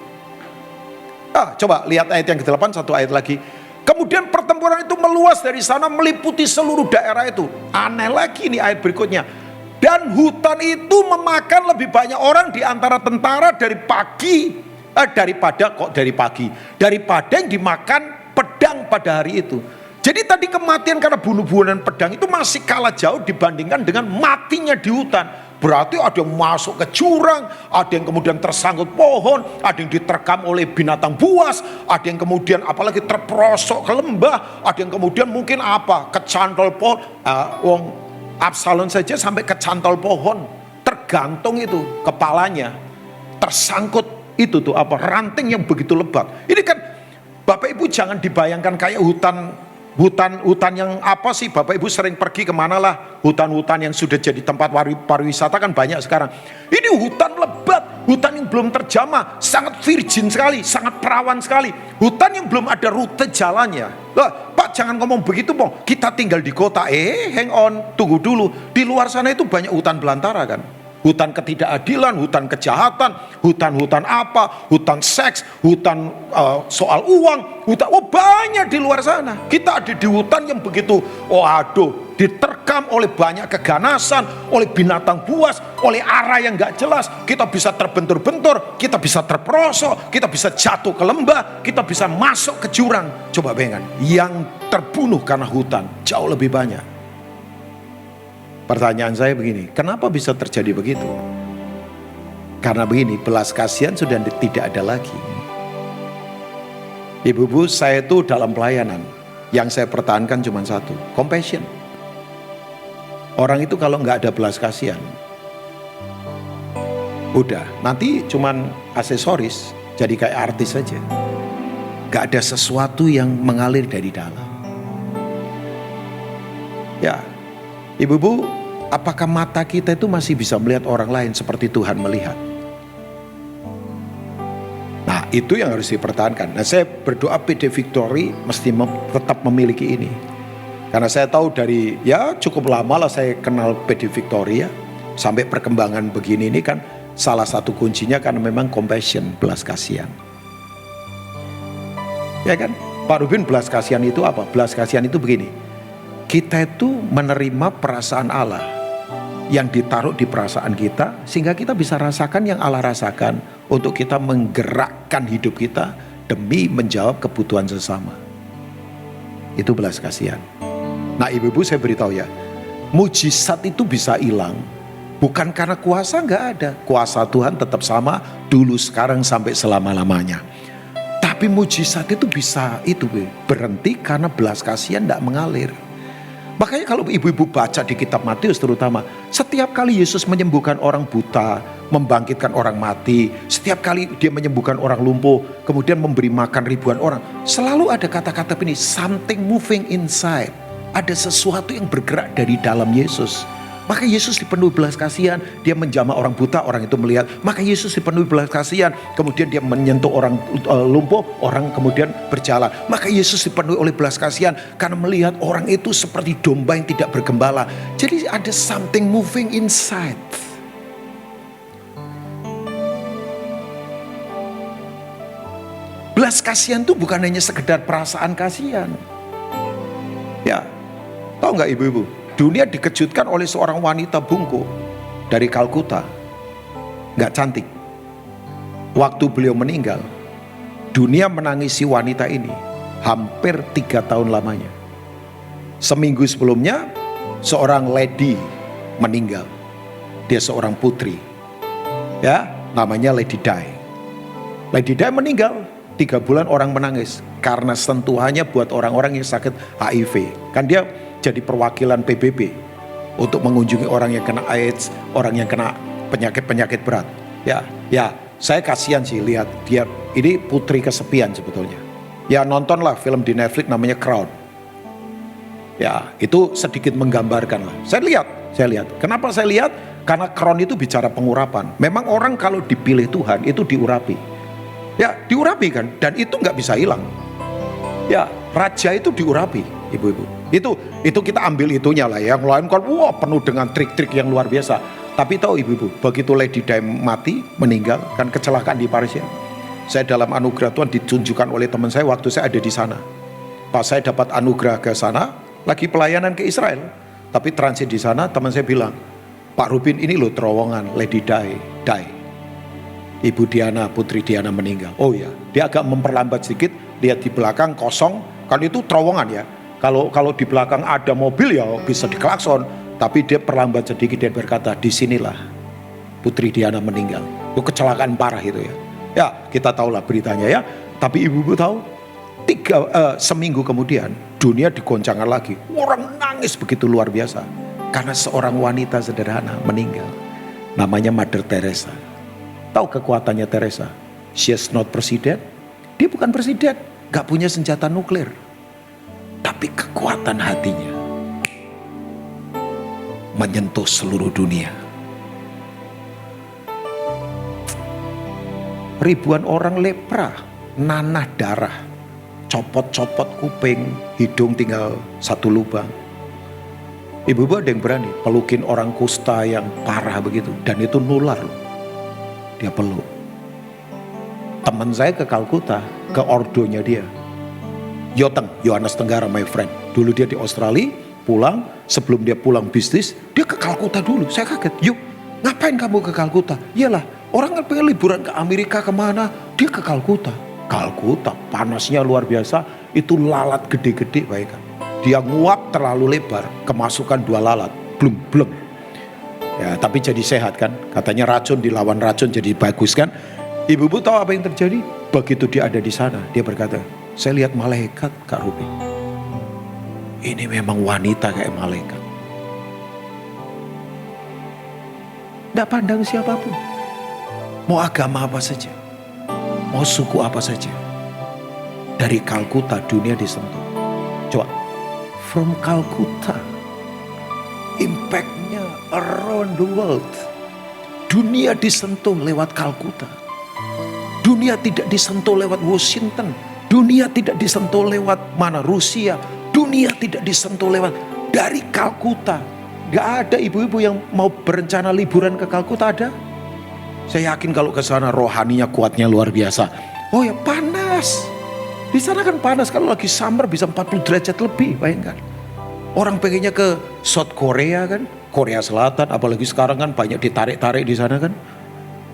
A: Coba lihat ayat yang ke-8, satu ayat lagi. Kemudian pertempuran itu meluas dari sana meliputi seluruh daerah itu. Aneh lagi nih ayat berikutnya. Dan hutan itu memakan lebih banyak orang di antara tentara daripada yang dimakan pedang pada hari itu. Jadi tadi kematian karena bunuh-bunuhan pedang itu masih kalah jauh dibandingkan dengan matinya di hutan. Berarti ada yang masuk ke jurang, ada yang kemudian tersangkut pohon, ada yang diterkam oleh binatang buas, ada yang kemudian apalagi terperosok ke lembah, ada yang kemudian mungkin kecantol pohon. Absalom saja sampai kecantol pohon, tergantung itu kepalanya, tersangkut itu ranting yang begitu lebat. Ini kan Bapak Ibu jangan dibayangkan kayak hutan yang sih Bapak Ibu sering pergi kemana lah, hutan-hutan yang sudah jadi tempat pariwisata kan banyak sekarang. Ini hutan lebat, hutan yang belum terjamah, sangat virgin sekali, sangat perawan sekali, hutan yang belum ada rute jalannya. Pak jangan ngomong begitu Bang, kita tinggal di kota. Hang on, tunggu dulu, di luar sana itu banyak hutan belantara kan. Hutan ketidakadilan, hutan kejahatan, hutan hutan seks, hutan soal uang, banyak di luar sana. Kita ada di hutan yang begitu, diterkam oleh banyak keganasan, oleh binatang buas, oleh arah yang gak jelas. Kita bisa terbentur-bentur, kita bisa terperosok, kita bisa jatuh ke lembah, kita bisa masuk ke jurang. Coba bayangkan, yang terbunuh karena hutan jauh lebih banyak. Pertanyaan saya begini, kenapa bisa terjadi begitu? Karena begini, belas kasihan sudah tidak ada lagi. Ibu-ibu, saya itu dalam pelayanan, yang saya pertahankan cuma satu, compassion. Orang itu kalau nggak ada belas kasihan, udah, nanti cuman aksesoris, jadi kayak artis saja. Gak ada sesuatu yang mengalir dari dalam. Ya, ibu-ibu, apakah mata kita itu masih bisa melihat orang lain seperti Tuhan melihat? Nah, itu yang harus dipertahankan. Nah, saya berdoa PD Victory mesti tetap memiliki ini. Karena saya tahu dari, ya cukup lama lah saya kenal PD Victory ya. Sampai perkembangan begini ini kan salah satu kuncinya karena memang compassion, belas kasihan. Ya kan? Pak Rubin, belas kasihan itu apa? Belas kasihan itu begini. Kita itu menerima perasaan Allah yang ditaruh di perasaan kita sehingga kita bisa rasakan yang Allah rasakan untuk kita menggerakkan hidup kita demi menjawab kebutuhan sesama. Itu belas kasihan. Nah, ibu-ibu, saya beritahu ya, mujizat itu bisa hilang bukan karena kuasa nggak ada. Kuasa Tuhan tetap sama dulu, sekarang, sampai selama-lamanya. Tapi mujizat itu bisa berhenti karena belas kasihan tidak mengalir. Makanya kalau ibu-ibu baca di kitab Matius terutama, setiap kali Yesus menyembuhkan orang buta, membangkitkan orang mati, setiap kali dia menyembuhkan orang lumpuh, kemudian memberi makan ribuan orang, selalu ada kata-kata ini, something moving inside. Ada sesuatu yang bergerak dari dalam Yesus. Maka Yesus dipenuhi belas kasihan, dia menjamah orang buta, orang itu melihat. Maka Yesus dipenuhi belas kasihan, kemudian dia menyentuh orang lumpuh, orang kemudian berjalan. Maka Yesus dipenuhi oleh belas kasihan karena melihat orang itu seperti domba yang tidak bergembala. Jadi ada something moving inside. Belas kasihan itu bukan hanya sekedar perasaan kasihan. Ya, tahu nggak ibu-ibu? Dunia dikejutkan oleh seorang wanita bungkuk dari Kalkuta. Gak cantik. Waktu beliau meninggal, dunia menangisi wanita ini hampir 3 tahun lamanya. Seminggu sebelumnya, seorang lady meninggal. Dia seorang putri. Ya, namanya Lady Di. Lady Di meninggal, 3 bulan orang menangis. Karena sentuhannya buat orang-orang yang sakit HIV. Kan dia jadi perwakilan PBB untuk mengunjungi orang yang kena AIDS, orang yang kena penyakit-penyakit berat. Ya, saya kasihan sih lihat dia, ini putri kesepian sebetulnya. Ya, nontonlah film di Netflix namanya Crown. Ya, itu sedikit menggambarkan lah. Saya lihat. Kenapa saya lihat? Karena Crown itu bicara pengurapan. Memang orang kalau dipilih Tuhan itu diurapi. Ya, diurapi kan, dan itu nggak bisa hilang. Ya, raja itu diurapi, ibu-ibu. Itu kita ambil itunya lah. Yang lain kan wah penuh dengan trik-trik yang luar biasa. Tapi tahu ibu-ibu, begitu Lady Di mati, meninggal, kan kecelakaan di Paris ya. Saya dalam anugerah Tuhan ditunjukkan oleh teman saya waktu saya ada di sana. Pas saya dapat anugerah ke sana, lagi pelayanan ke Israel. Tapi transit di sana, teman saya bilang, Pak Rubin, ini loh terowongan Lady Di. Ibu Diana, Putri Diana meninggal. Oh ya, dia agak memperlambat sedikit, lihat di belakang kosong, kan itu terowongan ya. Kalau di belakang ada mobil ya bisa diklakson, tapi dia perlambat sedikit dan berkata, disinilah Putri Diana meninggal. Itu kecelakaan parah itu ya. Ya, kita tahulah beritanya ya. Tapi ibu-ibu tahu, seminggu kemudian dunia digoncangkan lagi. Orang nangis begitu luar biasa karena seorang wanita sederhana meninggal. Namanya Mother Teresa. Tahu kekuatannya Teresa? She is not presiden. Dia bukan presiden, gak punya senjata nuklir. Tapi kekuatan hatinya menyentuh seluruh dunia. Ribuan orang lepra, nanah darah, copot-copot kuping, hidung tinggal 1 lubang. Ibu-ibu ada yang berani pelukin orang kusta yang parah begitu, dan itu nular loh. Dia peluk. Teman saya ke Kalkuta, ke ordonya dia. Yoteng, Yohanes Tenggara, my friend. Dulu dia di Australia, pulang. Sebelum dia pulang bisnis, dia ke Kalkuta dulu. Saya kaget, yuk ngapain kamu ke Kalkuta? Iyalah, orang kan pengen liburan ke Amerika kemana, dia ke Kalkuta. Kalkuta, panasnya luar biasa, itu lalat gede-gede, baik kan. Dia nguap terlalu lebar, kemasukan 2 lalat. belum. Ya, tapi jadi sehat kan. Katanya racun dilawan racun jadi bagus kan. Ibu-ibu tahu apa yang terjadi? Begitu dia ada di sana, dia berkata, saya lihat malaikat Kak Ruby. Ini memang wanita kayak malaikat. Tidak pandang siapapun. Mau agama apa saja. Mau suku apa saja. Dari Kalkuta dunia disentuh. Coba. From Kalkuta. Impact-nya around the world. Dunia disentuh lewat Kalkuta. Dunia tidak disentuh lewat Washington. Dunia tidak disentuh lewat mana? Rusia. Dunia tidak disentuh lewat dari Kalkuta. Gak ada ibu-ibu yang mau berencana liburan ke Kalkuta, ada? Saya yakin kalau ke sana rohaninya kuatnya luar biasa. Oh ya panas. Di sana kan panas, kalau lagi summer bisa 40 derajat lebih, bayangkan. Orang pengennya ke South Korea kan, Korea Selatan, apalagi sekarang kan banyak ditarik-tarik di sana kan.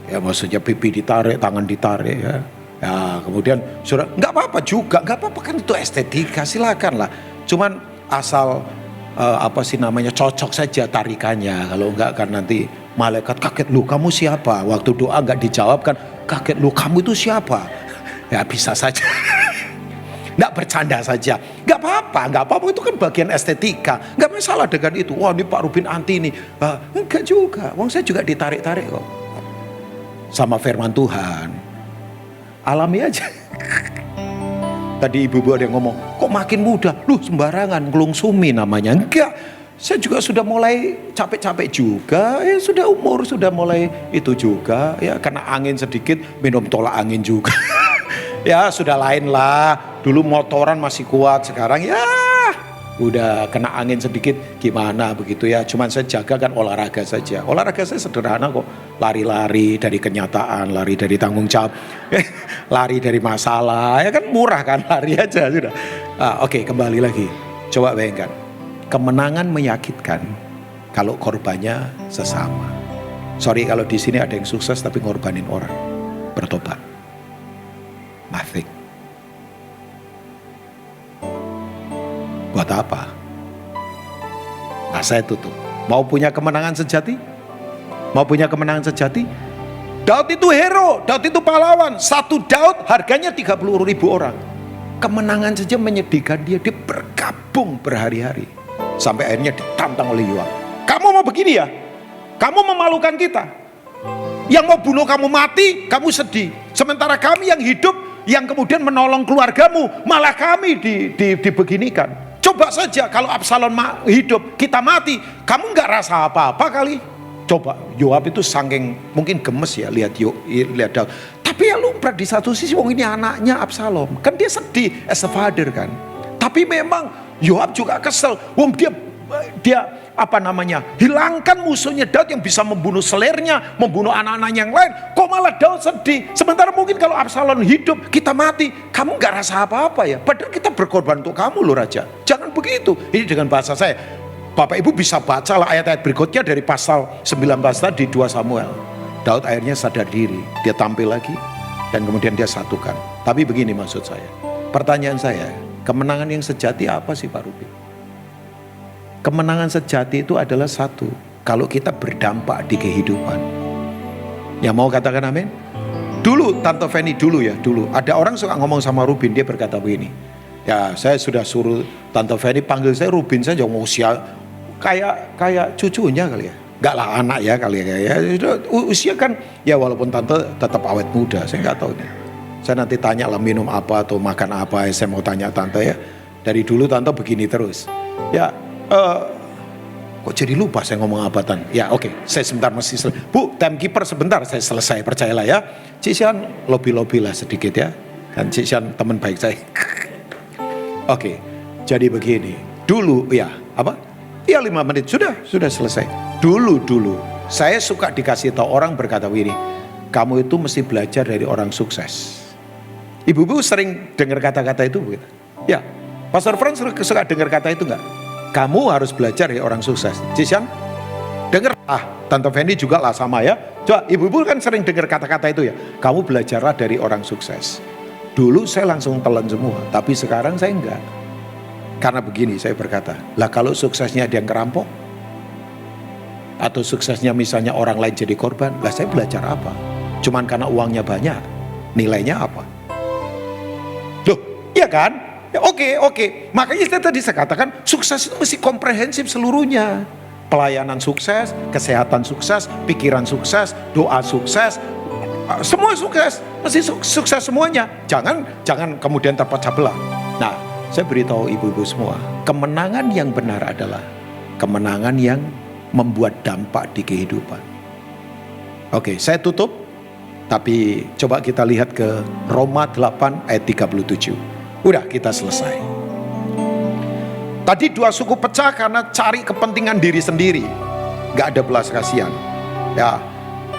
A: Ya maksudnya pipi ditarik, tangan ditarik ya. Ya kemudian sudah, nggak apa-apa juga, nggak apa-apa kan itu estetika, silakan lah. Cuman asal cocok saja tarikannya. Kalau enggak kan nanti malaikat kaget, lu kamu siapa? Waktu doa enggak dijawab kan kaget, lu kamu itu siapa? Ya bisa saja. Enggak bercanda saja. Enggak apa-apa itu kan bagian estetika. Enggak masalah dengan itu. Wah ini Pak Rubin anti ini. Enggak juga. Wong saya juga ditarik-tarik kok. Sama firman Tuhan. Alami aja. Tadi ibu-ibu ada yang ngomong, kok makin muda? Lu sembarangan, ngelungsumi namanya. Enggak, saya juga sudah mulai capek-capek juga. Ya sudah umur, sudah mulai itu juga. Ya kena angin sedikit, minum tolak angin juga. Ya sudah lain lah. Dulu motoran masih kuat, sekarang ya udah kena angin sedikit gimana begitu ya. Cuman saya jaga kan olahraga saja. Olahraga saya sederhana kok. Lari-lari dari kenyataan, lari dari tanggung jawab, lari dari masalah. Ya kan murah kan, lari aja sudah. Oke, kembali lagi. Coba bayangkan. Kemenangan menyakitkan kalau korbannya sesama. Sorry kalau di sini ada yang sukses tapi ngorbanin orang. Bertobat. Nothing. Buat apa? Nah saya tutup. Mau punya kemenangan sejati? Mau punya kemenangan sejati? Daud itu hero, Daud itu pahlawan. Satu Daud harganya 30.000 orang. Kemenangan saja menyedihkan dia. Dia bergabung berhari-hari. Sampai akhirnya ditantang oleh Yoab. Kamu mau begini ya? Kamu memalukan kita. Yang mau bunuh kamu mati, kamu sedih. Sementara kami yang hidup, yang kemudian menolong keluargamu, malah kami dibeginikan. Coba saja kalau Absalom hidup, kita mati, kamu nggak rasa apa-apa kali. Coba Yoab itu saking mungkin gemes ya lihat Daud. Tapi ya lumrah di satu sisi, wong ini anaknya Absalom, kan dia sedih as a father kan. Tapi memang Yoab juga kesel, wong dia hilangkan musuhnya Daud yang bisa membunuh selernya, membunuh anak-anak yang lain. Kok malah Daud sedih? Sementara mungkin kalau Absalom hidup, kita mati, kamu nggak rasa apa-apa ya. Padahal kita berkorban untuk kamu loh raja. Jangan begitu. Ini dengan bahasa saya. Bapak Ibu bisa bacalah ayat-ayat berikutnya dari pasal 19 tadi 2 Samuel. Daud akhirnya sadar diri, dia tampil lagi dan kemudian dia satukan. Tapi begini maksud saya. Pertanyaan saya, kemenangan yang sejati apa sih Pak Ruby? Kemenangan sejati itu adalah satu, kalau kita berdampak di kehidupan. Yang mau katakan amin? Dulu Tante Feni dulu ada orang suka ngomong sama Rubin, dia berkata begini. Ya saya sudah suruh Tante Feni panggil saya Rubin saja, mau usia kayak cucunya kali ya. Enggak lah anak ya kali ya. Usia kan ya walaupun Tante tetap awet muda, saya nggak tahu nih. Saya nanti tanya lah minum apa atau makan apa, saya mau tanya Tante ya. Dari dulu Tante begini terus. Ya kok jadi lupa saya ngomong apa Tan? Ya oke, saya sebentar masih Bu, timekeeper sebentar saya selesai, percayalah ya. Cik Sian lobby lah sedikit ya. Kan Cik Sian teman baik saya. Oke, jadi begini. Dulu ya, apa? Ya 5 menit sudah selesai. Dulu saya suka dikasih tahu orang berkata begini, kamu itu mesti belajar dari orang sukses. Ibu-ibu sering dengar kata-kata itu begitu? Ya, Pastor Franz suka dengar kata itu enggak? Kamu harus belajar dari orang sukses. Cisian, dengar Tante Fendi juga lah sama ya. Coba ibu-ibu kan sering dengar kata-kata itu ya. Kamu belajarlah dari orang sukses. Dulu saya langsung telan semua, tapi sekarang saya enggak. Karena begini saya berkata, lah kalau suksesnya dia ngerampok, Atau suksesnya misalnya orang lain jadi korban. Lah saya belajar apa? Cuman karena uangnya banyak, nilainya apa? Loh, iya kan? Ya, oke. Makanya tadi saya katakan sukses itu mesti komprehensif seluruhnya. Pelayanan sukses, kesehatan sukses, pikiran sukses, doa sukses, semua sukses, mesti sukses semuanya. Jangan kemudian terpecah belah. Nah, saya beritahu ibu-ibu semua, kemenangan yang benar adalah kemenangan yang membuat dampak di kehidupan. Oke, saya tutup. Tapi coba kita lihat ke Roma 8 ayat 37. Udah, kita selesai. Tadi dua suku pecah karena cari kepentingan diri sendiri. Gak ada belas kasihan. Ya,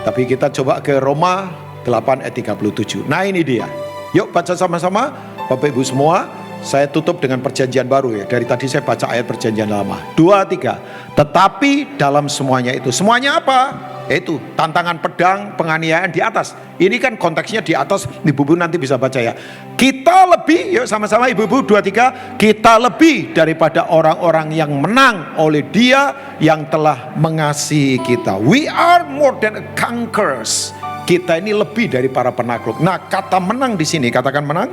A: tapi kita coba ke Roma 8 ayat 37. Nah ini dia. Yuk baca sama-sama. Bapak Ibu semua, saya tutup dengan perjanjian baru ya. Dari tadi saya baca ayat perjanjian lama. 2, 3. Tetapi dalam semuanya itu. Semuanya apa? Yaitu tantangan pedang, penganiayaan di atas. Ini kan konteksnya di atas. Ibu-ibu nanti bisa baca ya. Kita lebih, yuk sama-sama ibu-ibu 2, 3. Kita lebih daripada orang-orang yang menang oleh Dia yang telah mengasihi kita. We are more than conquerors. Kita ini lebih dari para penakluk. Nah, kata menang di sini, katakan menang.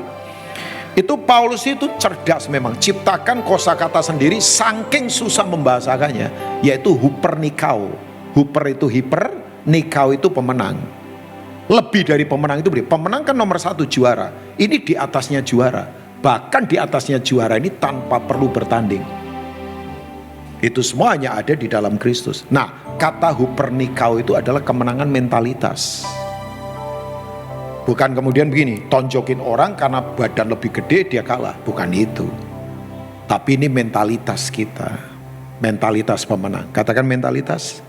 A: Itu Paulus itu cerdas memang, ciptakan kosakata sendiri saking susah membahasakannya, yaitu hupernikao. Huper itu hiper, nikao itu pemenang. Lebih dari pemenang itu, pemenang kan nomor 1 juara. Ini di atasnya juara. Bahkan di atasnya juara ini tanpa perlu bertanding. Itu semuanya ada di dalam Kristus. Nah, kata hupernikao itu adalah kemenangan mentalitas. Bukan kemudian begini, tonjokin orang karena badan lebih gede dia kalah. Bukan itu. Tapi ini mentalitas kita. Mentalitas pemenang. Katakan mentalitas.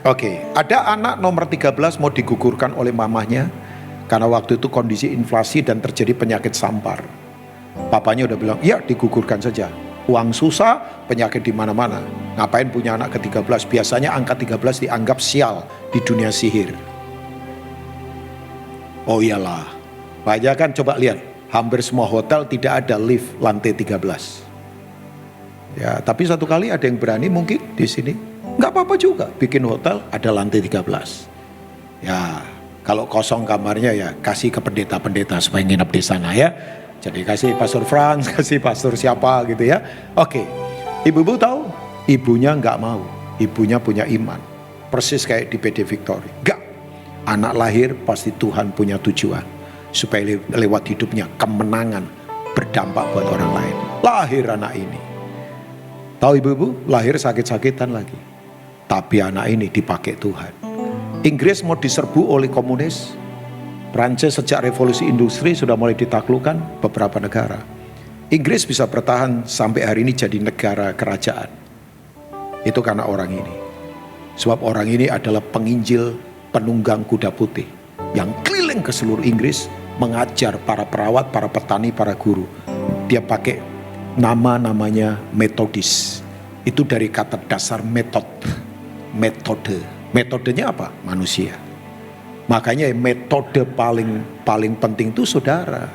A: Oke, ada anak nomor 13 mau digugurkan oleh mamahnya. Karena waktu itu kondisi inflasi dan terjadi penyakit sampar. Papanya udah bilang, ya digugurkan saja. Uang susah, penyakit di mana-mana. Ngapain punya anak ke-13? Biasanya angka 13 dianggap sial di dunia sihir. Oh iyalah, banyak kan, coba lihat, hampir semua hotel tidak ada lift lantai 13. Ya, tapi satu kali ada yang berani mungkin di sini, nggak apa-apa juga, bikin hotel ada lantai 13. Ya, kalau kosong kamarnya ya kasih ke pendeta-pendeta supaya nginep di sana ya. Jadi kasih Pastor Franz, kasih pastor siapa gitu ya. Oke, ibu-ibu tahu, ibunya nggak mau, ibunya punya iman, persis kayak di PD Victory. Nggak. Anak lahir pasti Tuhan punya tujuan supaya lewat hidupnya kemenangan berdampak buat orang lain. Lahir anak ini, tahu ibu-ibu, lahir sakit-sakitan lagi, tapi anak ini dipakai Tuhan. Inggris mau diserbu oleh komunis. Prancis sejak revolusi industri sudah mulai ditaklukkan beberapa negara. Inggris bisa bertahan sampai hari ini jadi negara kerajaan. Itu karena orang ini. Sebab orang ini adalah penginjil penunggang kuda putih yang keliling ke seluruh Inggris mengajar para perawat, para petani, para guru. Dia pakai namanya metodis. Itu dari kata dasar metode. Metodenya apa? Manusia. Makanya metode paling penting itu saudara.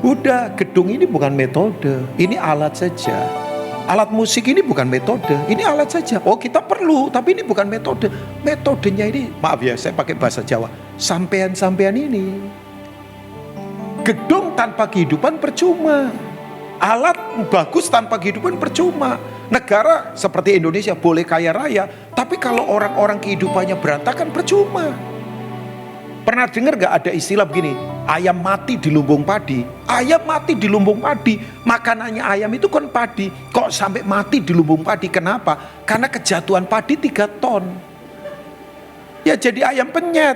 A: Udah, gedung ini bukan metode, ini alat saja. Alat musik ini bukan metode, ini alat saja. Oh kita perlu, tapi ini bukan metode. Metodenya ini, maaf ya saya pakai bahasa Jawa, sampean-sampean ini. Gedung tanpa kehidupan percuma. Alat bagus tanpa kehidupan percuma. Negara seperti Indonesia boleh kaya raya, tapi kalau orang-orang kehidupannya berantakan percuma. Pernah dengar gak ada istilah begini, ayam mati di lumbung padi. Ayam mati di lumbung padi, makanannya ayam itu kan padi. Kok sampai mati di lumbung padi, kenapa? Karena kejatuhan padi 3 ton. Ya jadi ayam penyet.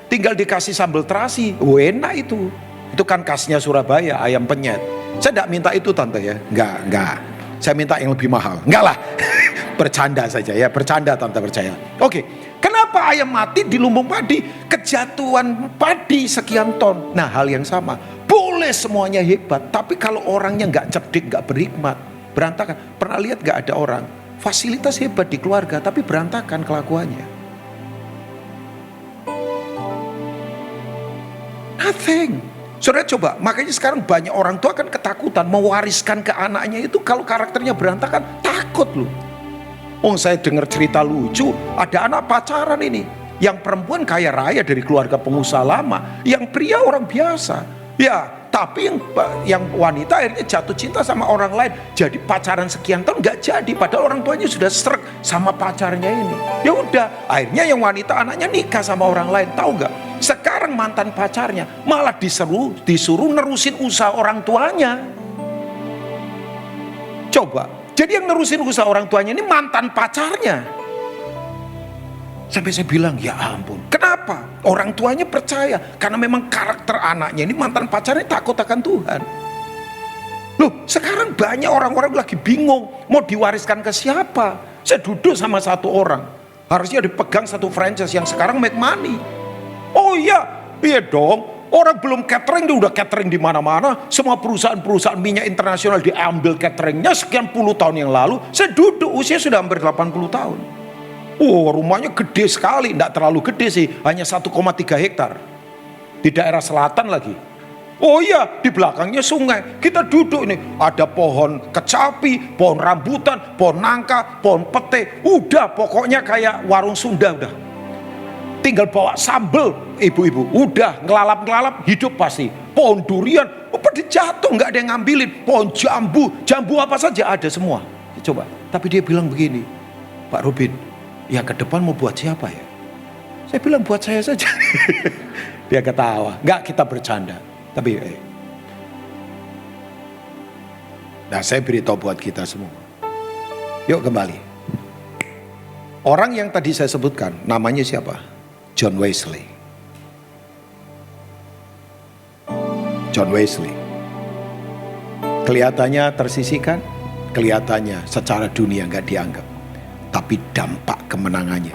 A: Tinggal dikasih sambal terasi, enak itu. Itu kan khasnya Surabaya, ayam penyet. Saya tidak minta itu tante ya, enggak. Saya minta yang lebih mahal, enggak lah. Bercanda saja ya, bercanda tante percaya. Oke, kenapa ayam mati di lumbung padi? Kejatuhan padi sekian ton. Nah hal yang sama, boleh semuanya hebat, tapi kalau orangnya nggak cerdik, nggak berhikmat, berantakan. Pernah lihat nggak ada orang fasilitas hebat di keluarga, tapi berantakan kelakuannya? Nothing. Saudara coba, makanya sekarang banyak orang tua kan ketakutan mewariskan ke anaknya itu kalau karakternya berantakan, takut loh. Saya dengar cerita lucu, ada anak pacaran ini. Yang perempuan kaya raya dari keluarga pengusaha lama, yang pria orang biasa. Ya, tapi yang wanita akhirnya jatuh cinta sama orang lain. Jadi pacaran sekian tahun nggak jadi, padahal orang tuanya sudah srek sama pacarnya ini. Ya udah, akhirnya yang wanita anaknya nikah sama orang lain. Tahu nggak? Sekarang mantan pacarnya malah disuruh nerusin usaha orang tuanya. Coba, jadi yang nerusin usaha orang tuanya ini mantan pacarnya. Sampai saya bilang, ya ampun, kenapa? Orang tuanya percaya, karena memang karakter anaknya ini mantan pacarnya takut akan Tuhan. Loh, sekarang banyak orang-orang lagi bingung, mau diwariskan ke siapa? Saya duduk sama satu orang, harusnya dipegang satu franchise yang sekarang make money. Oh iya dong. Orang belum catering, dia udah catering di mana-mana. Semua perusahaan-perusahaan minyak internasional diambil cateringnya sekian puluh tahun yang lalu. Saya duduk, usia sudah hampir 80 tahun. Rumahnya gede sekali, tidak terlalu gede sih, hanya 1,3 hektar. Di daerah selatan lagi. Oh iya, di belakangnya sungai. Kita duduk ini, ada pohon kecapi, pohon rambutan, pohon nangka, pohon pete. Udah, pokoknya kayak warung Sunda udah. Tinggal bawa sambel, ibu-ibu. Udah, ngelalap-ngelalap, hidup pasti. Pohon durian, pada jatuh, nggak ada yang ngambilin. Pohon jambu apa saja ada semua. Coba, tapi dia bilang begini, Pak Robin, ya ke depan mau buat siapa ya? Saya bilang buat saya saja. Dia ketawa, nggak, kita bercanda. Tapi, nah saya beritahu buat kita semua. Yuk kembali. Orang yang tadi saya sebutkan, namanya siapa? John Wesley. John Wesley. Kelihatannya tersisihkan, kelihatannya secara dunia nggak dianggap. Tapi dampak kemenangannya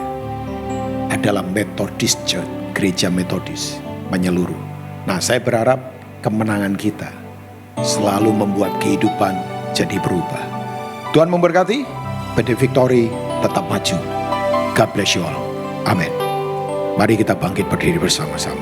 A: adalah Methodist Church, gereja Metodis menyeluruh. Nah, saya berharap kemenangan kita selalu membuat kehidupan jadi berubah. Tuhan memberkati, PD Victory tetap maju. God bless you all. Amin. Mari kita bangkit berdiri bersama-sama.